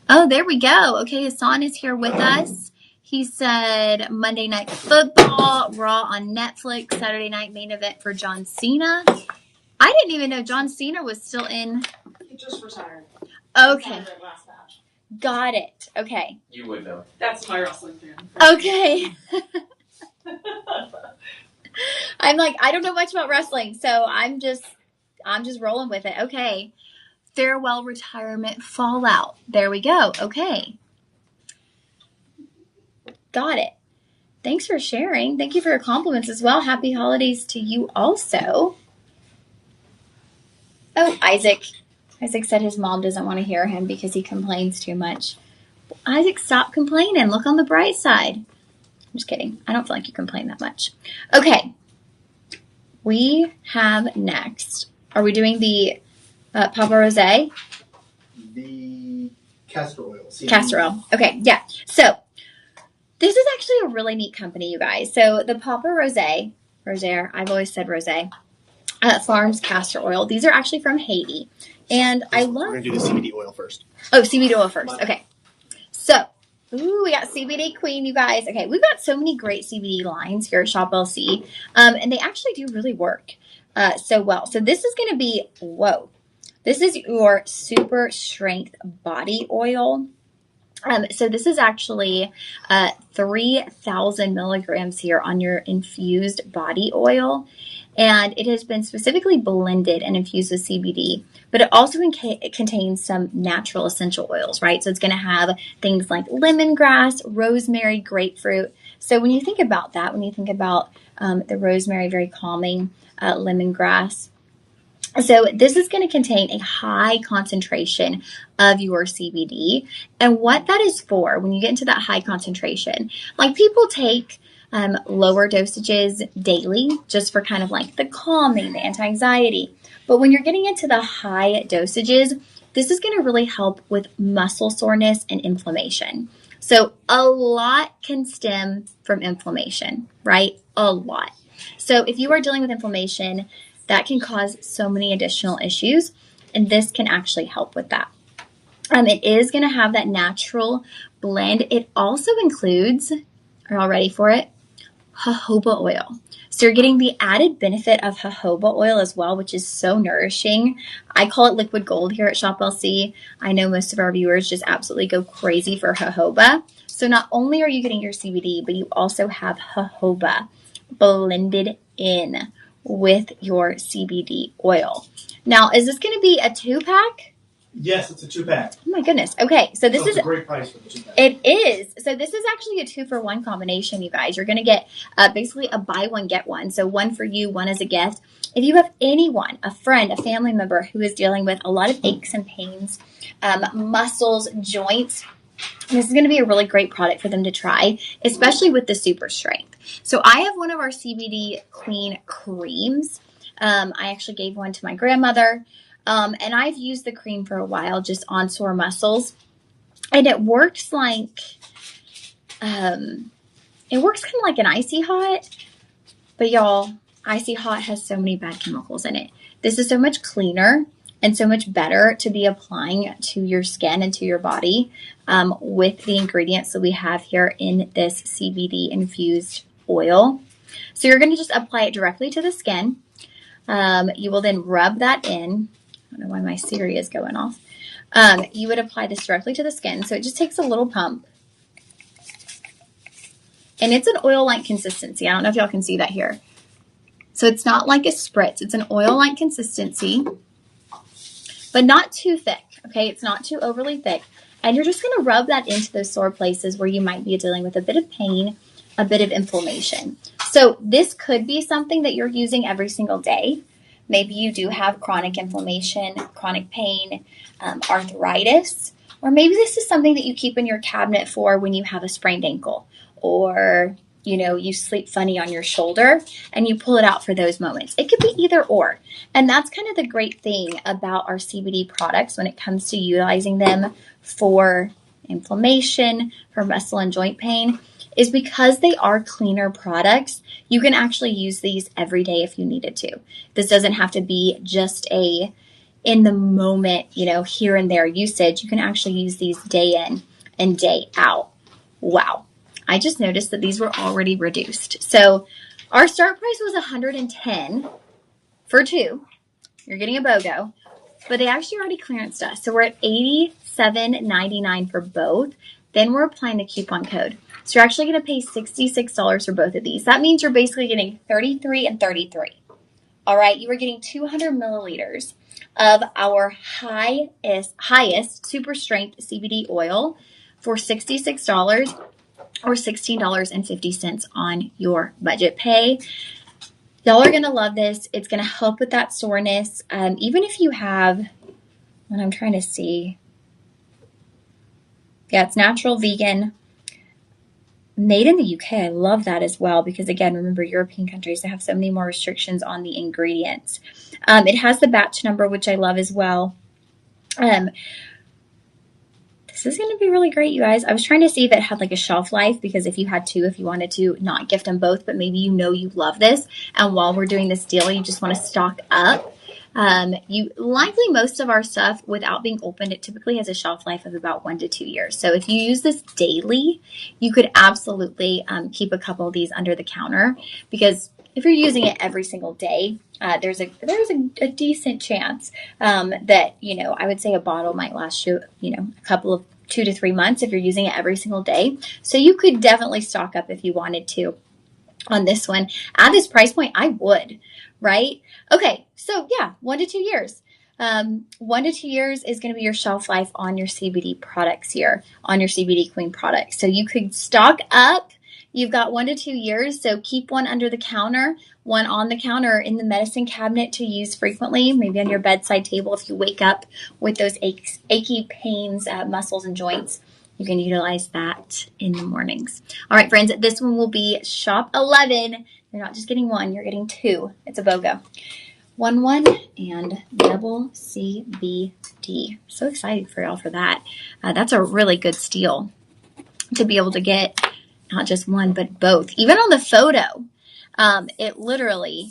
Oh, there we go. Okay, Hassan is here with us. He said Monday Night Football, Raw on Netflix, Saturday night main event for John Cena. I didn't even know John Cena was still in. He just retired. Okay. Last match. Got it. Okay. You would know. That's my wrestling fan. Okay. I'm like, I don't know much about wrestling, so I'm just rolling with it. Okay. Farewell retirement fallout. There we go. Okay. Got it. Thanks for sharing. Thank you for your compliments as well. Happy holidays to you also. Oh, Isaac. Isaac said his mom doesn't want to hear him because he complains too much. Isaac, stop complaining. Look on the bright side. I'm just kidding. I don't feel like you complain that much. Okay. We have next. Are we doing the Papa Rosé? The castor oil. Castor oil. Okay, yeah. So this is actually a really neat company, you guys. So the Papa Rosé, I've always said Rosé, Farms castor oil. These are actually from Haiti. And I love... We're going to do the CBD oil first. Oh, CBD oil first. Okay. So, we got CBD Queen, you guys. Okay, we've got so many great CBD lines here at Shop LC. And they actually do really work so well. So this is going to be, whoa. This is your super strength body oil. So this is actually 3,000 milligrams here on your infused body oil. And it has been specifically blended and infused with CBD, but it also contains some natural essential oils, right? So it's going to have things like lemongrass, rosemary, grapefruit. So when you think about that, when you think about the rosemary, very calming, lemongrass, so this is going to contain a high concentration of your CBD. And what that is for, when you get into that high concentration, like people take lower dosages daily just for kind of like the calming, the anti-anxiety. But when you're getting into the high dosages, this is going to really help with muscle soreness and inflammation. So a lot can stem from inflammation, right? A lot. So if you are dealing with inflammation, that can cause so many additional issues, and this can actually help with that. It is going to have that natural blend. It also includes, are y'all ready for it? Jojoba oil. So you're getting the added benefit of jojoba oil as well, which is so nourishing. I call it liquid gold here at Shop LC. I know most of our viewers just absolutely go crazy for jojoba. So not only are you getting your CBD, but you also have jojoba blended in with your CBD oil. Now, is this going to be a 2-pack? Yes, it's a 2-pack. Oh my goodness. Okay, so this is a great price for the 2-pack. It is. So this is actually a 2-for-1 combination, you guys. You're going to get basically a buy one, get one. So one for you, one as a gift. If you have anyone, a friend, a family member who is dealing with a lot of aches and pains, muscles, joints, this is going to be a really great product for them to try, especially with the super strength. So I have one of our CBD clean creams. I actually gave one to my grandmother. And I've used the cream for a while just on sore muscles. And it works like, kind of like an Icy Hot. But y'all, Icy Hot has so many bad chemicals in it. This is so much cleaner and so much better to be applying to your skin and to your body with the ingredients that we have here in this CBD infused oil. So you're going to just apply it directly to the skin. You will then rub that in. I don't know why my Siri is going off. You would apply this directly to the skin. So it just takes a little pump. And it's an oil-like consistency. I don't know if y'all can see that here. So it's not like a spritz. It's an oil-like consistency, but not too thick, okay? It's not too overly thick. And you're just going to rub that into those sore places where you might be dealing with a bit of pain, a bit of inflammation. So this could be something that you're using every single day. Maybe you do have chronic inflammation, chronic pain, arthritis, or maybe this is something that you keep in your cabinet for when you have a sprained ankle, or you sleep funny on your shoulder and you pull it out for those moments. It could be either or. And that's kind of the great thing about our CBD products when it comes to utilizing them for inflammation, for muscle and joint pain, is because they are cleaner products. You can actually use these every day if you needed to. This doesn't have to be just a in the moment, here and there usage. You can actually use these day in and day out. Wow. I just noticed that these were already reduced. So our start price was $110 for 2. You're getting a BOGO, but they actually already clearanced us. So we're at $87.99 for both. Then we're applying the coupon code. So you're actually going to pay $66 for both of these. That means you're basically getting 33 and 33. All right, you are getting 200 milliliters of our highest super strength CBD oil for $66 or $16.50 on your budget pay. Y'all are going to love this. It's going to help with that soreness. Even if you have, what I'm trying to see. Yeah, it's natural, vegan, made in the UK. I love that as well because, again, remember, European countries have so many more restrictions on the ingredients. It has the batch number, which I love as well. This is going to be really great, you guys. I was trying to see if it had like a shelf life, because if you had 2, if you wanted to not gift them both, but maybe you love this, and while we're doing this deal, you just want to stock up. You likely, most of our stuff without being opened, it typically has a shelf life of about 1 to 2 years. So if you use this daily, you could absolutely keep a couple of these under the counter, because if you're using it every single day, there's a decent chance that, I would say a bottle might last you, a 2 to 3 months if you're using it every single day. So you could definitely stock up if you wanted to on this one. At this price point, I would, right? Okay, so yeah, 1 to 2 years. 1 to 2 years is going to be your shelf life on your CBD products here, on your CBD Queen products. So you could stock up. You've got 1 to 2 years, so keep one under the counter, one on the counter in the medicine cabinet to use frequently, maybe on your bedside table if you wake up with those achy pains, muscles and joints. You can utilize that in the mornings. All right, friends, this one will be Shop 11. You're not just getting one, you're getting two. It's a BOGO. 1 and double CBD. So excited for y'all for that. That's a really good steal to be able to get not just one, but both. Even on the photo, it literally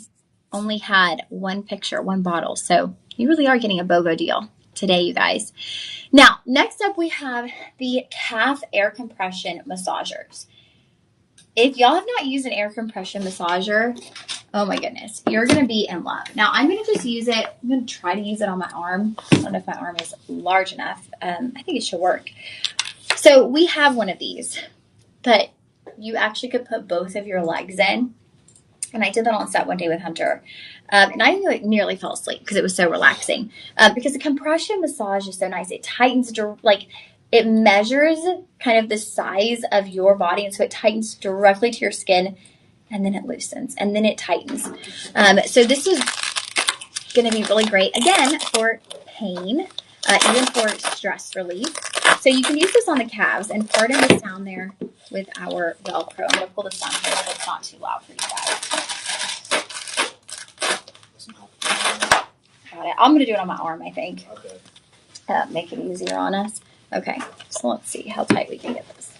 only had one picture, one bottle. So you really are getting a BOGO deal today, you guys. Now, next up we have the calf air compression massagers. If y'all have not used an air compression massager, oh my goodness, you're going to be in love. Now, I'm going to just use it. I'm going to try to use it on my arm. I don't know if my arm is large enough. I think it should work. So we have one of these, but you actually could put both of your legs in. And I did that on set one day with Hunter. And I nearly fell asleep because it was so relaxing. Because the compression massage is so nice. It tightens, it measures kind of the size of your body. And so it tightens directly to your skin. And then it loosens. And then it tightens. So this is going to be really great, again, for pain, even for stress relief. So you can use this on the calves. And pardon the sound there with our Velcro. I'm going to pull the sound here so it's not too loud for you guys. Got it. I'm going to do it on my arm, I think. Okay. Make it easier on us. Okay, so let's see how tight we can get this.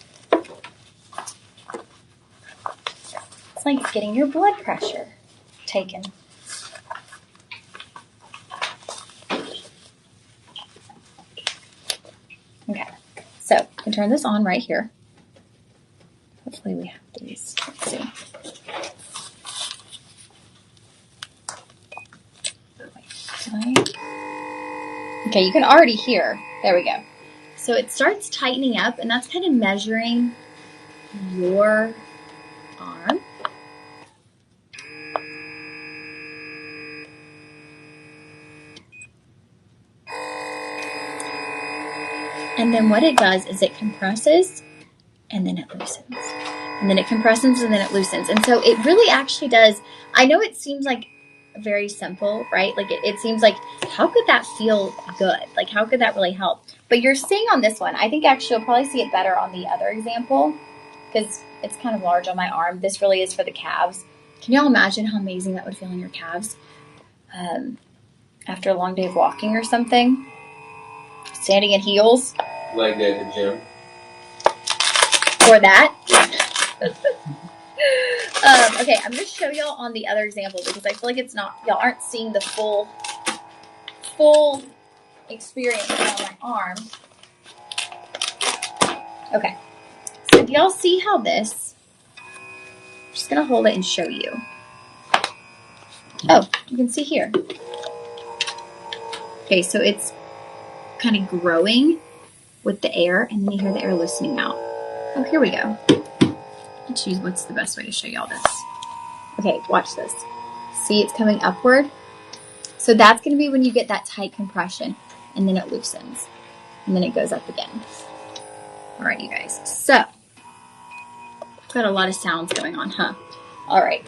It's like getting your blood pressure taken. Okay, so you can turn this on right here. Hopefully we have these. Let's see. Okay, you can already hear. There we go. So it starts tightening up, and that's kind of measuring your arm. And then what it does is it compresses, and then it loosens. And then it compresses, and then it loosens. And so it really actually does. I know it seems like very simple, right? Like it seems like, how could that feel good? Like, how could that really help? But you're seeing on this one, I think actually you'll probably see it better on the other example because it's kind of large on my arm. This really is for the calves. Can y'all imagine how amazing that would feel in your calves after a long day of walking or something? Standing in heels. Leg day at the gym. Or that. Okay, I'm going to show y'all on the other example because I feel like it's not, y'all aren't seeing the full experience on my arm. Okay, so do y'all see how this, I'm just going to hold it and show you. Oh, you can see here. Okay, so it's kind of growing with the air, and then you hear the air loosening out. Oh, here we go. Let's choose what's the best way to show y'all this. Okay, watch this. See, it's coming upward. So that's going to be when you get that tight compression, and then it loosens, and then it goes up again. All right, you guys. So, I've got a lot of sounds going on, huh? All right.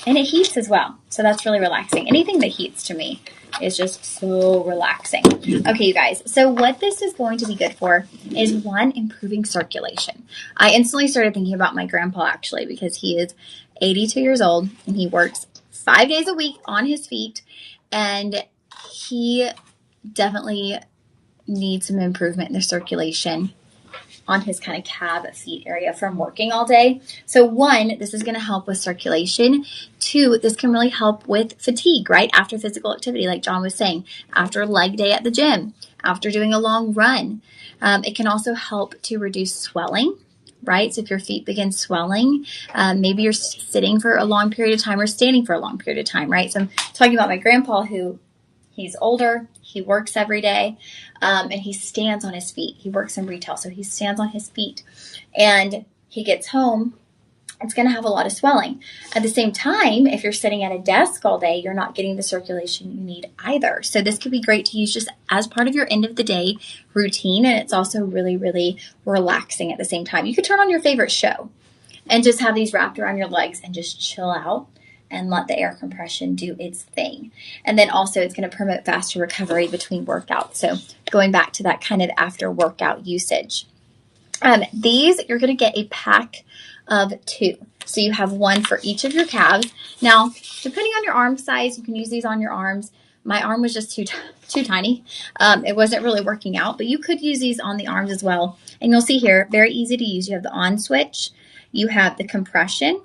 And it heats as well, so that's really relaxing. Anything that heats to me is just so relaxing. Okay, you guys, so what this is going to be good for is, one, improving circulation. I instantly started thinking about my grandpa, actually, because he is 82 years old, and he works 5 days a week on his feet, and he definitely needs some improvement in the circulation on his kind of calf feet area from working all day. So one, this is going to help with circulation. Two, this can really help with fatigue, right? After physical activity, like John was saying, after a leg day at the gym, after doing a long run. It can also help to reduce swelling, right? So if your feet begin swelling, maybe you're sitting for a long period of time or standing for a long period of time, right? So I'm talking about my grandpa who he's older. He works every day, and he stands on his feet. He works in retail, so he stands on his feet. And he gets home, it's going to have a lot of swelling. At the same time, if you're sitting at a desk all day, you're not getting the circulation you need either. So this could be great to use just as part of your end of the day routine. And it's also really, really relaxing at the same time. You could turn on your favorite show and just have these wrapped around your legs and just chill out and let the air compression do its thing. And then also it's going to promote faster recovery between workouts. So going back to that kind of after workout usage. These, you're going to get a pack of 2. So you have one for each of your calves. Now, depending on your arm size, you can use these on your arms. My arm was just too tiny. It wasn't really working out, but you could use these on the arms as well. And you'll see here, very easy to use. You have the on switch, you have the compression,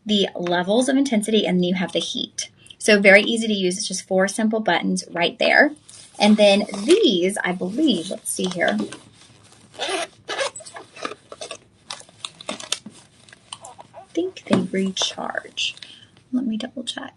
the levels of intensity, and then you have the heat. So very easy to use. It's just 4 simple buttons right there. And then these, I believe, let's see here. I think they recharge. Let me double check.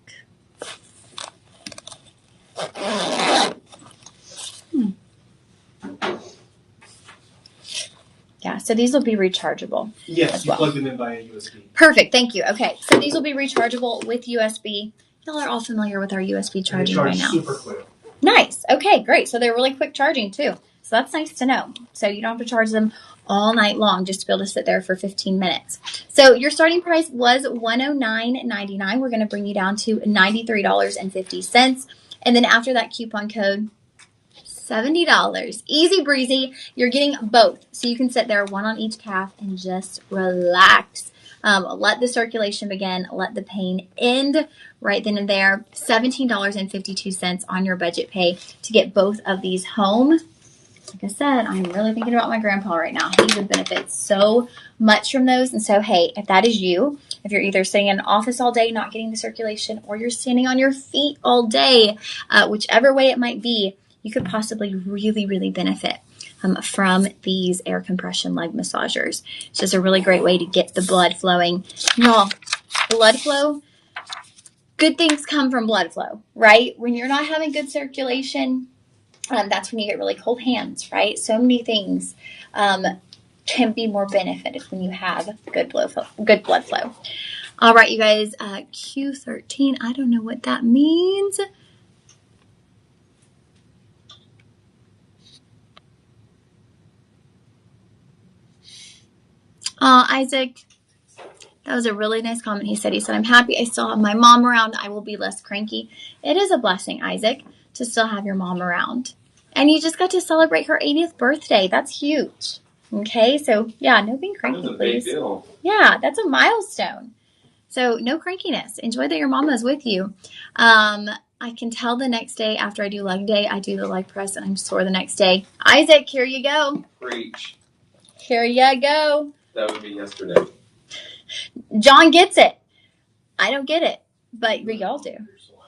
Yeah, so these will be rechargeable. Yes, you plug them in via USB. Perfect, thank you. Okay, so these will be rechargeable with USB. Y'all are all familiar with our USB charging right now. Super quick. Nice. Okay, great. So they're really quick charging too. So that's nice to know. So you don't have to charge them all night long just to be able to sit there for 15 minutes. So your starting price was $109.99. We're going to bring you down to $93.50. And then after that coupon code, $70. Easy breezy. You're getting both. So you can sit there, one on each calf, and just relax. Let the circulation begin. Let the pain end right then and there. $17.52 on your budget pay to get both of these home. Like I said, I'm really thinking about my grandpa right now. He would benefit so much from those. And so, hey, if that is you, if you're either sitting in an office all day not getting the circulation, or you're standing on your feet all day, whichever way it might be, you could possibly really, really benefit from these air compression leg massagers. It's just a really great way to get the blood flowing. Y'all, blood flow, good things come from blood flow, right? When you're not having good circulation, that's when you get really cold hands, right? So many things can be more benefited when you have good blood flow. All right, you guys, Q13, I don't know what that means. Isaac, that was a really nice comment. He said, I'm happy I still have my mom around. I will be less cranky. It is a blessing, Isaac, to still have your mom around. And you just got to celebrate her 80th birthday. That's huge. Okay, so yeah, no being cranky, That's a please. big deal. Yeah, that's a milestone. So no crankiness. Enjoy that your mama's with you. I can tell the next day after I do leg day, I do the leg press and I'm sore the next day. Isaac, here you go. Preach. Here you go. That would be yesterday. John gets it. I don't get it, but y'all do.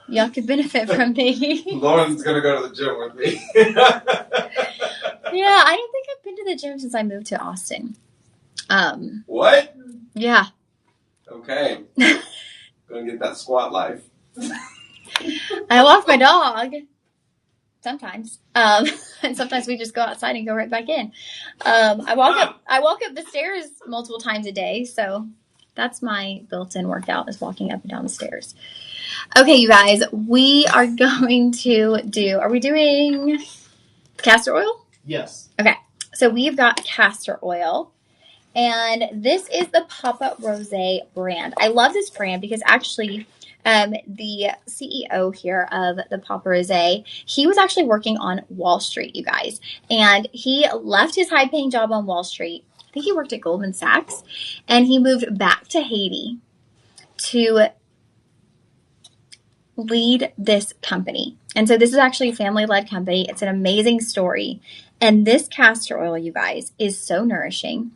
Y'all could benefit from me. Lauren's going to go to the gym with me. Yeah, I don't think I've been to the gym since I moved to Austin. What? Yeah. Okay. Gonna get that squat life. I walk my dog. Sometimes. And sometimes we just go outside and go right back in. I walk up the stairs multiple times a day, so that's my built-in workout, is walking up and down the stairs. Okay, you guys, we are going to are we doing castor oil? Yes. Okay, so we've got castor oil, and this is the Papa Rosé brand. I love this brand because actually the CEO here of the Papa Rosé, he was actually working on Wall Street, you guys, and he left his high-paying job on Wall Street. I think he worked at Goldman Sachs, and he moved back to Haiti to lead this company. And so this is actually a family-led company. It's an amazing story. And this castor oil, you guys, is so nourishing.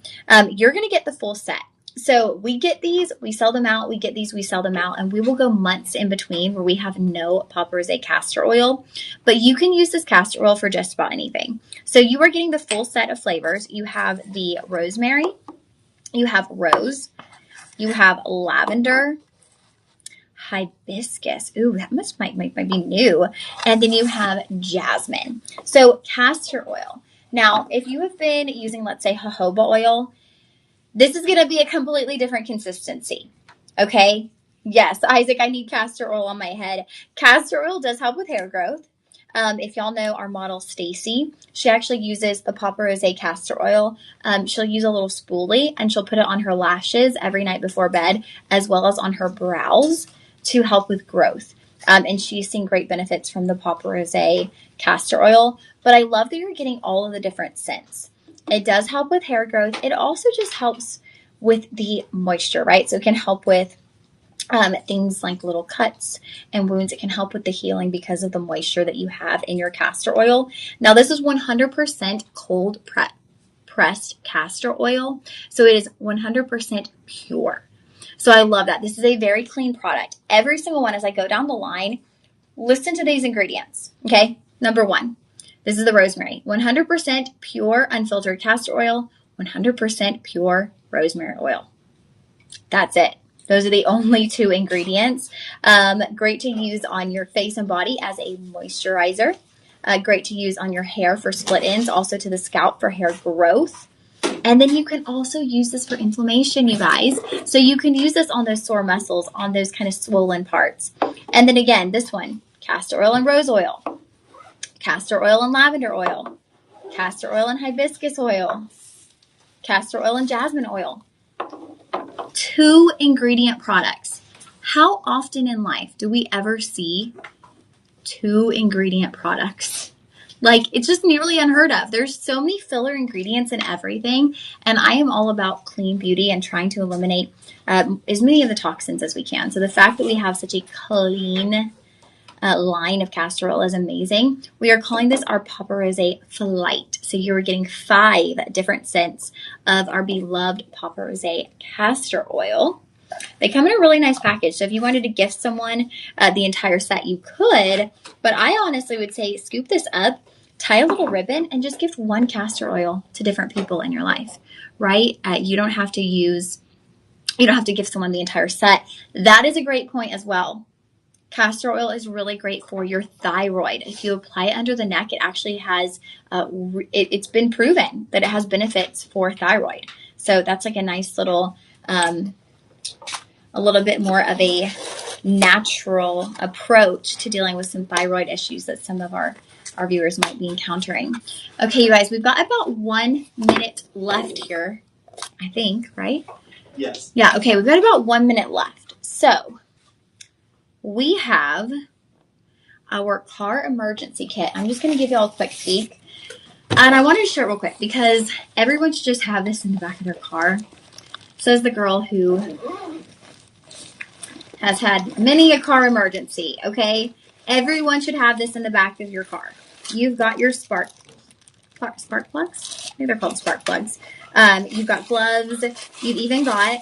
You're going to get the full set. So we get these, we sell them out, we get these, we sell them out, and we will go months in between where we have no Papa Rosé castor oil. But you can use this castor oil for just about anything. So you are getting the full set of flavors. You have the rosemary, you have rose, you have lavender, hibiscus. Ooh, that might be new. And then you have jasmine. So castor oil. Now, if you have been using, let's say, jojoba oil, this is going to be a completely different consistency. Okay? Yes, Isaac, I need castor oil on my head. Castor oil does help with hair growth. If y'all know our model Stacy, she actually uses the Papa Rose castor oil. She'll use a little spoolie and she'll put it on her lashes every night before bed, as well as on her brows to help with growth. And she's seen great benefits from the Papa Rose castor oil. But I love that you're getting all of the different scents. It does help with hair growth. It also just helps with the moisture, right? So it can help with things like little cuts and wounds. It can help with the healing because of the moisture that you have in your castor oil. Now, this is 100% cold pressed castor oil. So it is 100% pure. So I love that. This is a very clean product. Every single one, as I go down the line, listen to these ingredients. Okay. Number 1, this is the rosemary. 100% pure unfiltered castor oil, 100% pure rosemary oil. That's it. Those are the only 2 ingredients. Great to use on your face and body as a moisturizer. Great to use on your hair for split ends, also to the scalp for hair growth. And then you can also use this for inflammation, you guys. So you can use this on those sore muscles, on those kind of swollen parts. And then again, this one, castor oil and rose oil, castor oil and lavender oil, castor oil and hibiscus oil, castor oil and jasmine oil. 2 ingredient products. How often in life do we ever see 2 ingredient products? Like, it's just nearly unheard of. There's so many filler ingredients in everything, and I am all about clean beauty and trying to eliminate as many of the toxins as we can. So the fact that we have such a clean line of castor oil is amazing. We are calling this our Papa Rose Flight. So you're getting 5 different scents of our beloved Papa Rose castor oil. They come in a really nice package. So if you wanted to gift someone the entire set, you could. But I honestly would say scoop this up, tie a little ribbon, and just gift 1 castor oil to different people in your life, right? You don't have to give someone the entire set. That is a great point as well. Castor oil is really great for your thyroid. If you apply it under the neck, it actually has, it's been proven that it has benefits for thyroid. So that's like a nice little, a little bit more of a natural approach to dealing with some thyroid issues that some of our viewers might be encountering. Okay, you guys, we've got about 1 minute left here, I think, right? Yes. Yeah, okay, we've got about 1 minute left. So we have our car emergency kit. I'm just going to give you all a quick peek. And I wanted to share it real quick because everyone should just have this in the back of their car. Says the girl who has had many a car emergency, okay? Everyone should have this in the back of your car. You've got your spark plugs? I think they're called spark plugs. You've got gloves. You've even got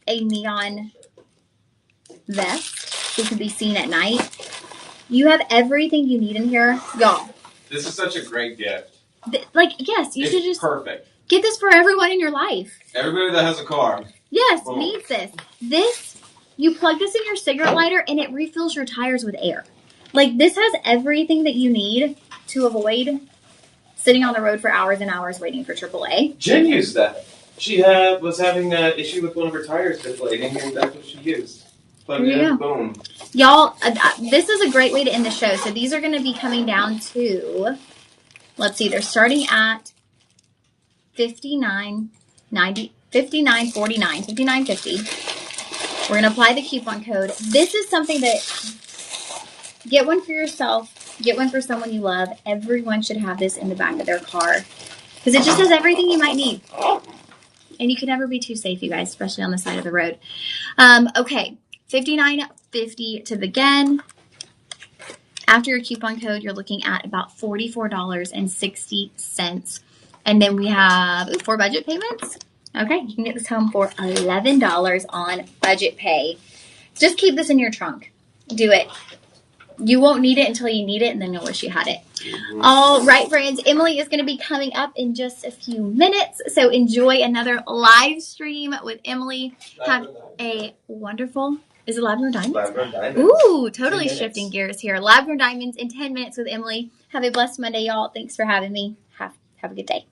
a neon vest so you can be seen at night. You have everything you need in here. Y'all. This is such a great gift. Yes, you should just perfect. Get this for everyone in your life. Everybody that has a car. Yes, needs this. You plug this in your cigarette lighter and it refills your tires with air. Like, this has everything that you need to avoid sitting on the road for hours and hours waiting for AAA. Jen used that. She was having an issue with one of her tires deflating, and that's what she used. Plug it in, boom. Y'all, this is a great way to end the show. So these are going to be coming down to, let's see, they're starting at $59.49, $59.50. We're going to apply the coupon code. This is something that, get one for yourself, get one for someone you love. Everyone should have this in the back of their car because it just has everything you might need. And you can never be too safe, you guys, especially on the side of the road. Okay, $59.50 to begin. After your coupon code, you're looking at about $44.60. And then we have 4 budget payments. Okay, you can get this home for $11 on budget pay. Just keep this in your trunk. Do it. You won't need it until you need it, and then you'll wish you had it. All right, friends. Emily is going to be coming up in just a few minutes. So enjoy another live stream with Emily. Have a wonderful Is it lab-grown diamonds? Lab-grown diamonds. Ooh, totally 10 shifting minutes. gears here. Lab-grown diamonds in 10 minutes with Emily. Have a blessed Monday, y'all. Thanks for having me. Have a good day.